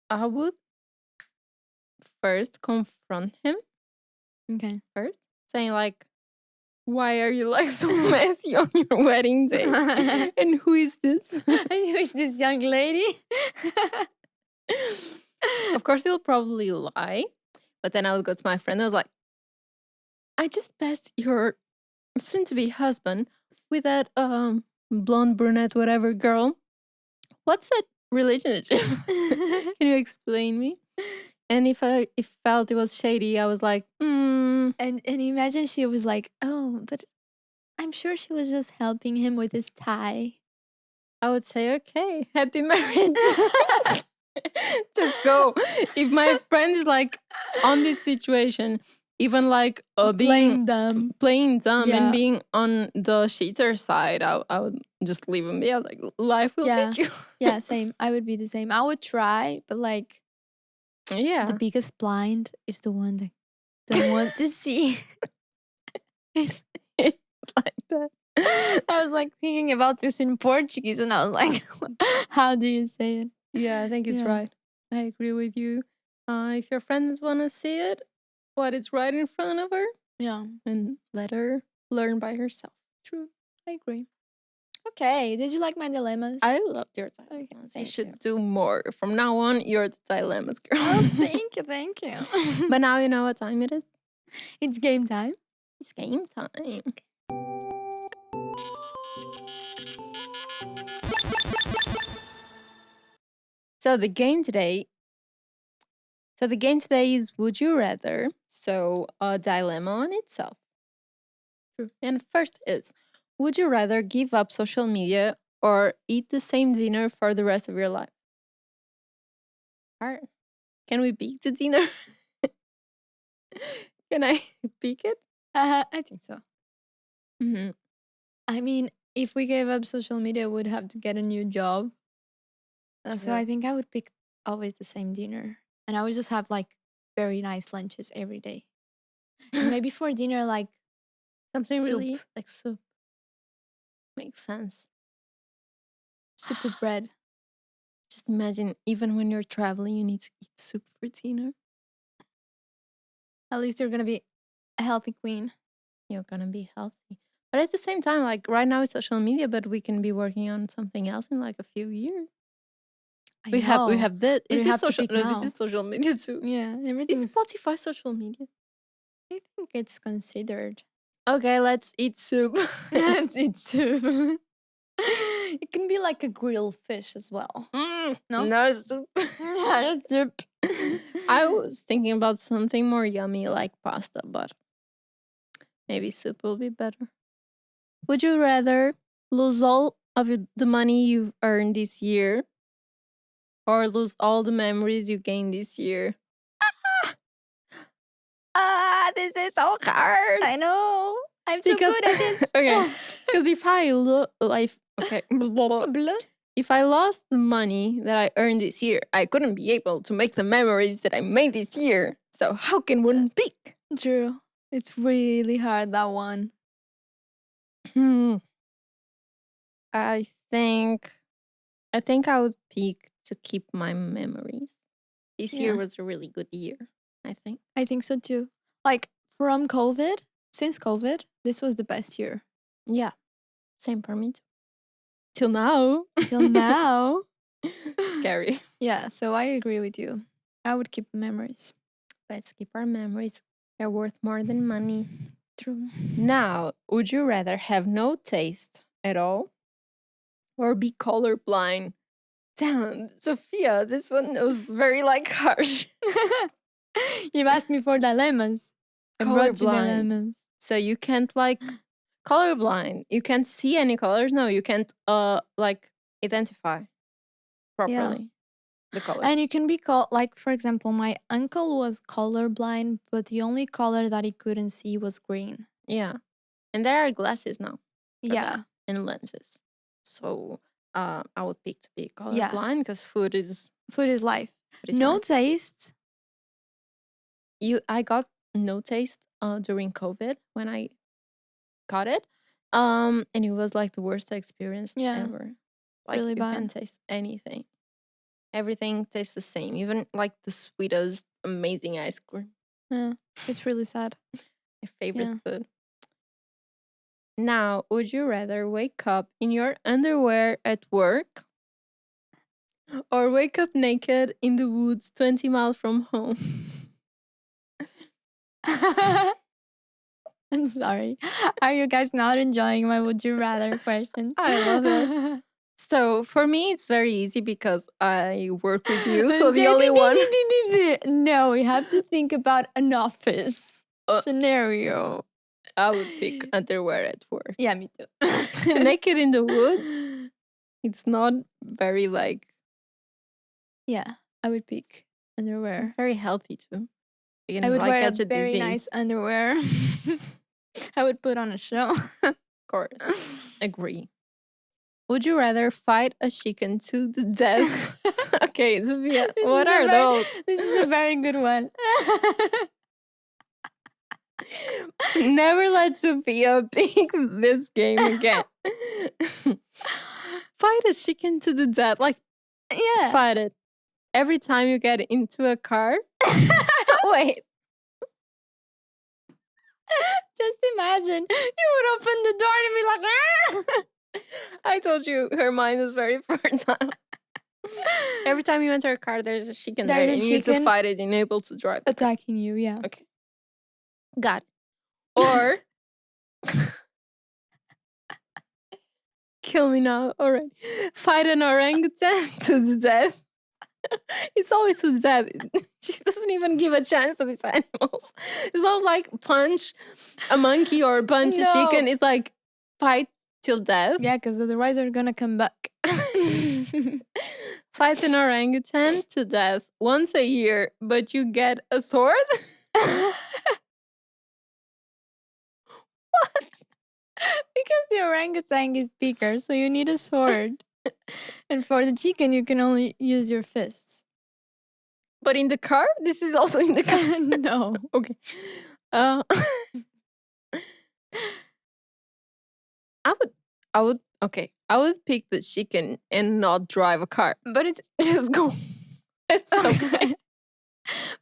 I would first confront him Okay. first, saying like, why are you like so messy on your wedding day? And And who is this? who is this young lady? Of course, he'll probably lie, but then I would go to my friend. I was like, I just passed your soon to be husband with that blonde brunette whatever girl. What's that relationship? Can you explain me? And if I if felt it was shady, I was like, And imagine she was like, "Oh, but I'm sure she was just helping him with his tie." I would say, okay, happy marriage. Just go. If my friend is like on this situation, even like being Playing dumb. playing dumb and Yeah. being on the cheater side, I would just leave him be. I'm like, life will Yeah. teach you. Yeah, same. I would be the same. I would try, but like the Yeah. biggest blind is the one that don't want to see. It's like that. I was like thinking about this in Portuguese and I was like, how do you say it? Yeah, I think it's Yeah. right. I agree with you. If your friends want to see it, what it's right in front of her, Yeah. and let her learn by herself. True. I agree. Okay. Did you like my dilemmas? I love your Okay. dilemmas. You Thank should you. do more. From now on, you're the dilemmas girl. Oh, thank you. Thank you. But now you know what time it is. It's game time. It's game time. So the game today. So the game today is Would You Rather? So a dilemma on itself. True. And first is Would you rather give up social media or eat the same dinner for the rest of your life? Alright. Can we pick the dinner? Can I pick it? I think so. Mm-hmm. I mean, if we gave up social media, we'd have to get a new job. So I think I would pick always the same dinner. And I would just have like very nice lunches every day. And maybe for dinner, like Something soup, really like soup. Makes sense. soup with bread. Just imagine, even when you're traveling, you need to eat soup for dinner. At least you're going to be a healthy queen. You're gonna be healthy. But at the same time, like right now it's social media, but we can be working on something else in like a few years. I We know. have that. But Is you this have to social? pick No, this now. is social media too. Yeah, Is everything's. Spotify social media? I think it's considered. Okay, let's eat soup. It's soup. It can be like a grilled fish as well. No? No soup. Yeah, it's soup. I was thinking about something more yummy like pasta, but maybe soup will be better. Would you rather lose all of the money you've earned this year or lose all the memories you gained this year? This is so hard. I know. I'm so Because good at this. okay, because if I look like okay, Blah. if I lost the money that I earned this year, I couldn't be able to make the memories that I made this year. So how can one pick? True. It's really hard, that one. Hmm. I think I think I would pick to keep my memories. This year Yeah, was a really good year, I think. I think so too. Like from COVID, since COVID, this was the best year. Yeah, same for me too. Till now. Till now. Scary. Yeah, so I agree with you. I would keep memories. Let's keep our memories. They're worth more than money. True. Now, would you rather have no taste at all or be colorblind? Damn, Sophia, this one was very like harsh. You asked me for dilemmas. I brought you Colorblind. dilemmas. So you can't like colorblind. You can't see any colors. No, you can't like identify properly the color. And you can be like, for example, my uncle was colorblind, but the only color that he couldn't see was green. Yeah. And there are glasses now. Yeah. And lenses. So I would pick to be colorblind because food is life. No taste. I got no taste during COVID when I got it. And it was like the worst experience ever. Like really you bad. can't taste anything. Everything tastes the same. Even like the sweetest, amazing ice cream. Yeah, it's really sad. My favorite food. Now, would you rather wake up in your underwear at work or wake up naked in the woods 20 miles from home? I'm sorry. Are you guys not enjoying my would you rather question? I love it. So for me, it's very easy because I work with you. So the only one. No, we have to think about an office scenario. I would pick underwear at work. Yeah, me too. Naked in the woods. It's not very like. Yeah, I would pick underwear. It's very healthy too. I would wear a very nice underwear. I would put on a show. Of course. Agree. Would you rather fight a chicken to the death? Okay, Sophia, what are those? This is a very good one. Never let Sophia pick this game again. Fight a chicken to the death. Like, fight it. Every time you get into a car. Wait. Just imagine you would open the door and be like, ah! I told you her mind is very fertile. Every time you enter a car, there's a chicken there, and you need to fight it and able to drive. Attacking you, yeah. Okay. Got it. Or kill me now. All right. Fight an orangutan to the death. It's always to the death. She doesn't even give a chance to these animals. It's not like punch a monkey or punch a chicken. It's like fight till death. Yeah, because otherwise they're gonna come back. Fight an orangutan to death once a year, but you get a sword? What? Because the orangutan is bigger, so you need a sword. And for the chicken, you can only use your fists. But in the car? This is also in the car? No. Okay. I would pick the chicken and not drive a car. But it's just go. It's so bad.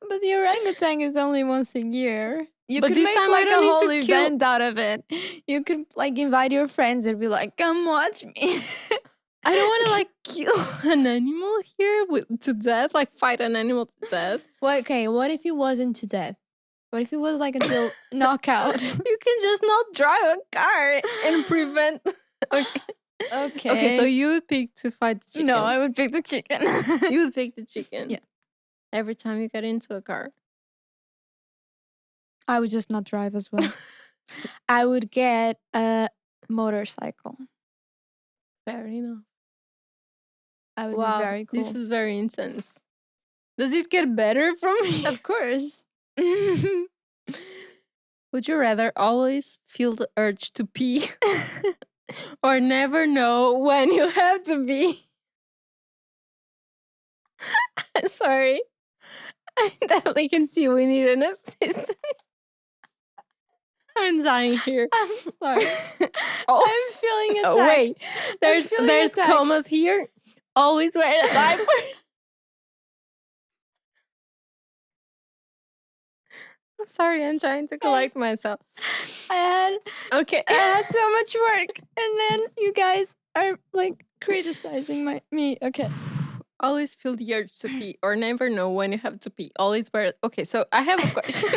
But the orangutan is only once a year. You but could make like a whole event out of it. You could like invite your friends and be like, come watch me. I don't want to like kill an animal here to death, like fight an animal to death. Well, okay, what if it wasn't to death? What if it was like until knockout? You can just not drive a car and prevent. Okay, so you would pick to fight the chicken. No, I would pick the chicken. You would pick the chicken. Yeah. Every time you get into a car. I would just not drive as well. I would get a motorcycle. Fair enough. I would be very cool. This is very intense. Does it get better from here? Of course. Would you rather always feel the urge to pee or never know when you have to pee? Sorry. I definitely can see we need an assistant. I'm dying here. I'm sorry. I'm feeling attacked. Wait, there's commas here. Always wear a diaper. I'm sorry, I'm trying to collect myself. I had so much work, and then you guys are like criticizing me. Okay. always feel the urge to pee or never know when you have to pee? Always wear. Okay, so I have a question,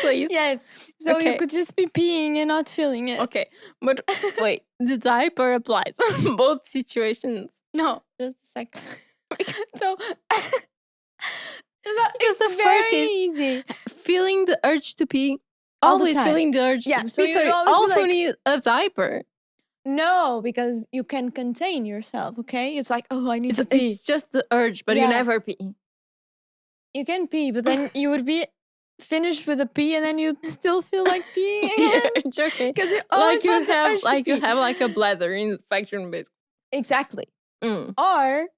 please. Yes. So you Okay. could just be peeing and not feeling it. Okay, but wait, the diaper applies on both situations. No, just a second. So Because it's the first very is easy. feeling the urge to pee. All the Always time. feeling the urge Yeah, to so pee. you'd So always be also like, need a diaper. no, because you can contain yourself, okay? It's like, oh, I need to pee. It's just the urge, but you Yeah. never pee. You can pee, but then you would be finished with a pee and then you'd still feel like peeing Yeah, again. it's okay. Because you always have the urge to you pee. have like a bladder infection, basically. Exactly. Mm. Or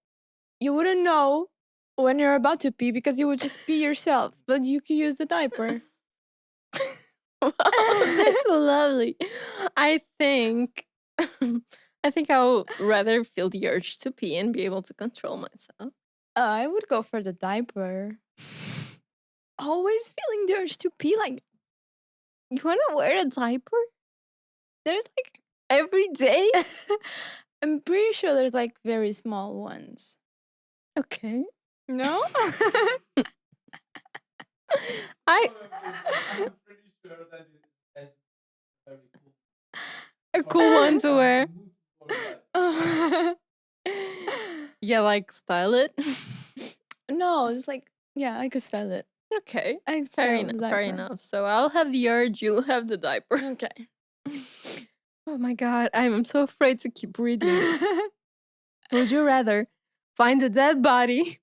you wouldn't know when you're about to pee because you would just pee yourself, but you could use the diaper. Wow, that's lovely. I think I think I would rather feel the urge to pee and be able to control myself. I would go for the diaper. Always feeling the urge to pee. Like, You want to wear a diaper there's like, every day? I'm pretty sure there's like very small ones. Okay. No? I a cool one to wear. Yeah, like style it. No, just like, yeah, I could style it. Okay. I could Fair style the enough. Fair diaper. enough. So I'll have the urge, you'll have the diaper. Okay. Oh my god, I'm so afraid to keep reading this. Would you rather find a dead body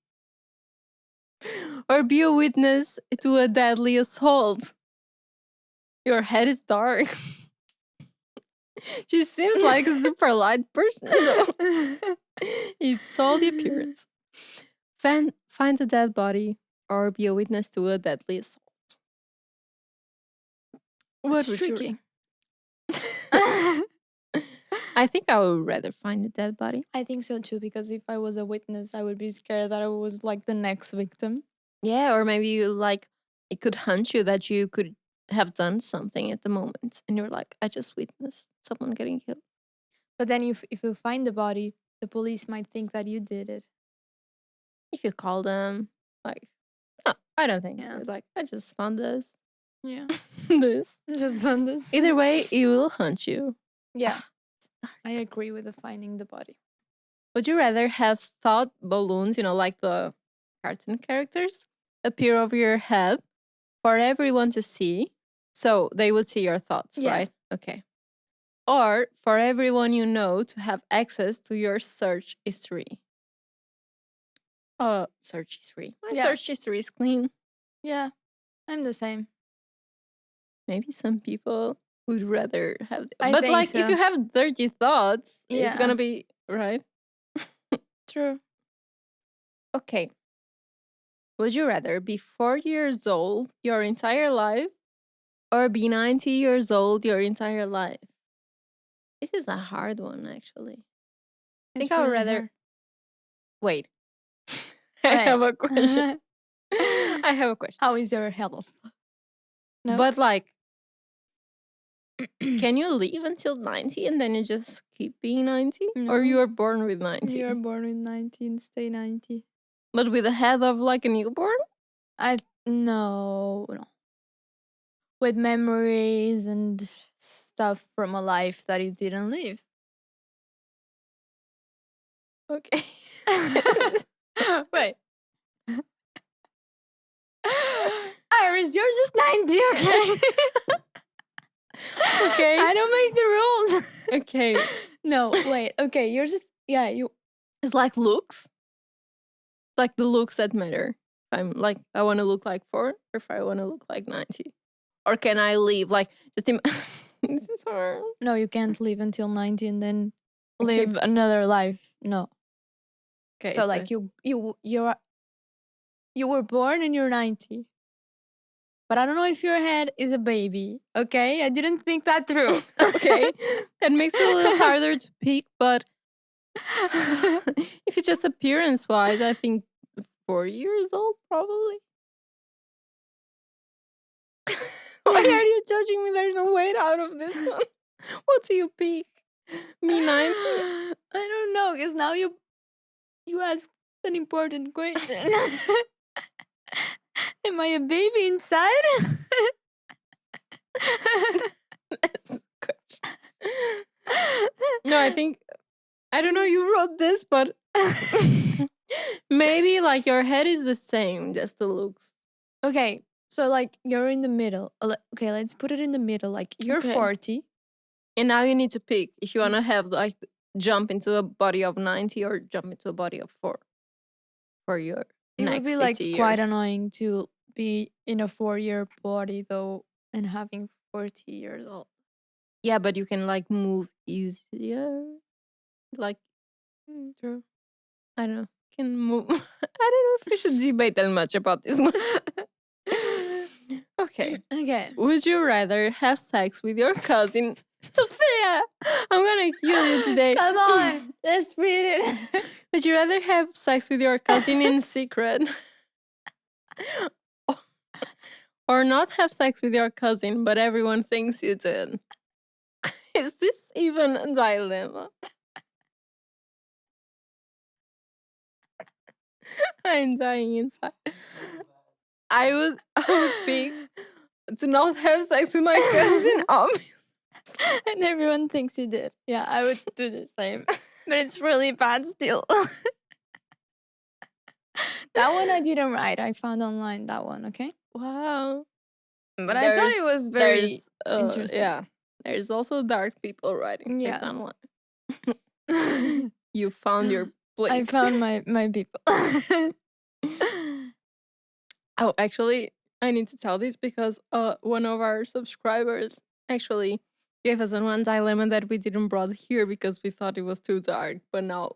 or be a witness to a deadly assault? Your head is dark. She seems like a super light person, though. It's all the appearance. Find a dead body or be a witness to a deadly assault. What It's would you tricky. I think I would rather find a dead body. I think so too, because if I was a witness, I would be scared that I was like the next victim. Yeah, or maybe you like it could hunch you that you could have done something at the moment and you're like, I just witnessed someone getting killed. But then if you find the body, the police might think that you did it. If you call them, like, no, I don't think so. Yeah. Like, I just found this. Yeah. This. Just found this. Either way, it will hunt you. Yeah. I agree with the finding the body. Would you rather have thought balloons, like the cartoon characters, appear over your head for everyone to see? So they would see your thoughts, Yeah. right? Okay. Or for everyone you know to have access to your search history. Search history. My Yeah. search history is clean. Yeah. I'm the same. Maybe some people would rather have, I but think like if so. you have dirty thoughts, it's Yeah. gonna be right. True. Okay. Would you rather be 40 years old your entire life or be 90 years old your entire life? This is a hard one, actually. I think It's I would really rather. hard. Wait. I Right. have a question. I have a question. How is your health? No? But like, can you live until 90 and then you just keep being 90? Or No. you are born with 90? You're born with 90 and stay 90. But with a head of like a newborn? No. With memories and stuff from a life that you didn't live. Okay. Wait. Iris, you're just 90, okay? Okay. I don't make the rules. Okay. No, wait. Okay, you're just you. It's like looks. Like the looks that matter. If I'm like, I want to look like 4 or if I want to look like 90. Or can I leave? Like, just this is hard. No, you can't live until 90 and then Okay. live another life. No. Okay. So like you were born and you're 90. But I don't know if your head is a baby. Okay? I didn't think that through. Okay. That makes it a little harder to pick, but if it's just appearance wise, I think 4 years old probably. Why are you judging me? There's no way out of this one. What do you pick? Me 90? I don't know, because now you ask an important question. Am I a baby inside? That's the question. No, I think I don't know. You wrote this, but maybe like your head is the same, just the looks. Okay, so like you're in the middle. Okay, let's put it in the middle. Like you're Okay. 40. And now you need to pick if you want to have like jump into a body of 90 or jump into a body of 4 for your It would next be 50 like quite years. annoying to be in a 4-year body though and having 40 years old. Yeah, but you can like move easier. Like, True. I don't know, can move. I don't know if we should debate that much about this one. Okay. Okay. Would you rather have sex with your cousin, Sophia? I'm gonna kill you today. Come on, let's read it. Would you rather have sex with your cousin in secret? Or not have sex with your cousin, but everyone thinks you did? Is this even a dilemma? I'm dying inside. I would pick to not have sex with my cousin, obviously. And everyone thinks you did. Yeah, I would do the same. But it's really bad still. That one I didn't write. I found online that one, okay? Wow. But I thought it was very interesting. Yeah. There's also dark people writing things Yeah. online. You found your place. I found my people. Oh, actually, I need to tell this because one of our subscribers actually gave us one dilemma that we didn't brought here because we thought it was too dark. But now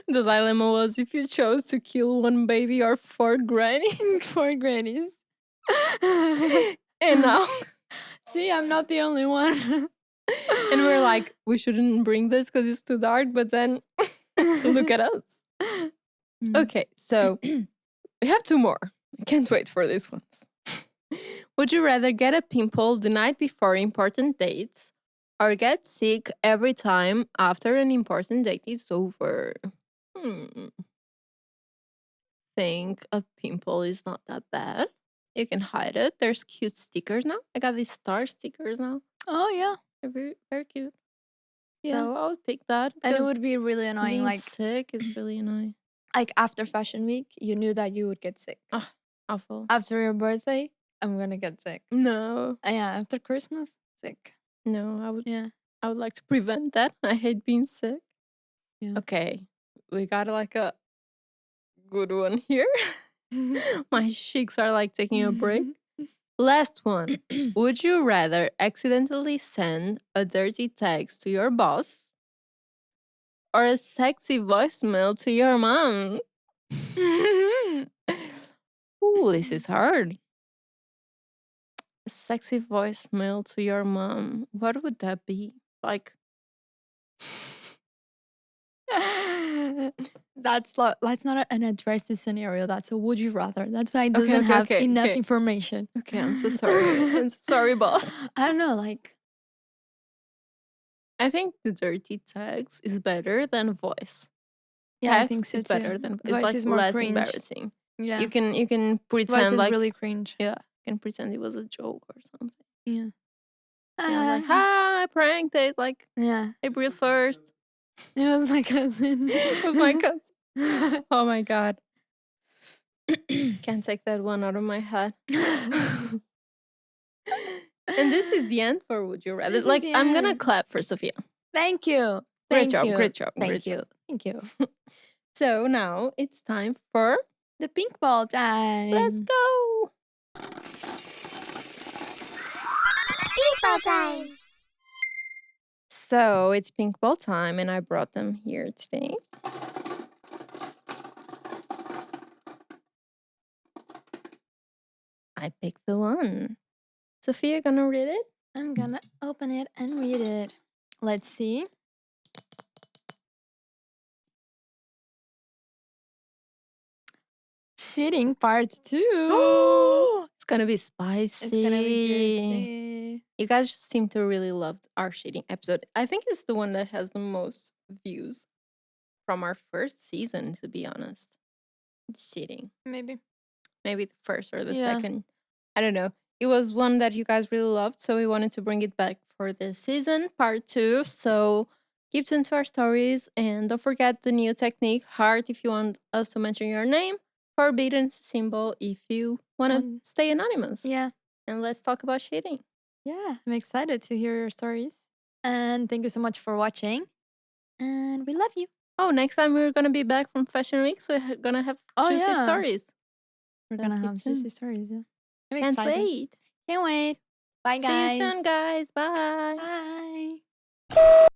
the dilemma was if you chose to kill one baby or 4 grannies. 4 grannies. And now, see, I'm not the only one. and we're like, we shouldn't bring this because it's too dark. But then look at us. Okay, so we have 2 more. I can't wait for these ones. Would you rather get a pimple the night before important dates or get sick every time after an important date is over? Think a pimple is not that bad. You can hide it. There's cute stickers now. I got these star stickers now. Oh yeah, They're very, very cute. yeah. So I would pick that. And it would be really annoying. Being Like sick is really annoying. Like after Fashion Week, you knew that you would get sick. Ugh, awful. After your birthday, I'm gonna get sick. No. Yeah, after Christmas, sick. No, I would. Yeah. I would like to prevent that. I hate being sick. Yeah. Okay, we got like a good one here. My cheeks are like taking a break. Last one. Would you rather accidentally send a dirty text to your boss or a sexy voicemail to your mom? Ooh, this is hard. A sexy voicemail to your mom. What would that be? Like, that's not an address this scenario. That's a would you rather. That's why it doesn't have enough information. Okay, I'm so sorry. I'm so sorry, boss. I don't know, like I think the dirty text is better than voice. Yeah, Text I think so is too. better than Voice it's like is more less cringe. embarrassing. Yeah. You can Voice pretend is like really cringe. yeah, you can pretend it was a joke or something. Yeah. Yeah, like hi, prank days like Yeah. April 1st. It was my cousin. It was my cousin. Oh my god. Can't take that one out of my head. And this is the end for Would You Rather. Like I'm gonna clap for Sophia. Thank you. Great job. Great job. Thank you. Thank you. So now it's time for the pink ball time. Let's go. Pink ball time. So it's pink ball time, and I brought them here today. I picked the one. Sophia, gonna read it? I'm gonna open it and read it. Let's see. Cheating part 2. It's gonna be spicy. It's gonna be juicy. You guys seem to really love our cheating episode. I think it's the one that has the most views. from our first season, to be honest. It's cheating. Maybe. Maybe the first or the Yeah. second. I don't know. It was one that you guys really loved, so we wanted to bring it back for this season, part 2. So keep tuned to our stories, and don't forget the new technique, heart if you want us to mention your name, forbidden symbol if you want to stay anonymous. Yeah. And let's talk about cheating. Yeah, I'm excited to hear your stories. And thank you so much for watching. And we love you. Oh, next time we're going to be back from Fashion Week, so we're going to have juicy stories. We're So going to keep have tuned. juicy stories, yeah. I'm Can't excited. wait. Can't wait. Bye, guys. See you soon, guys. Bye. Bye.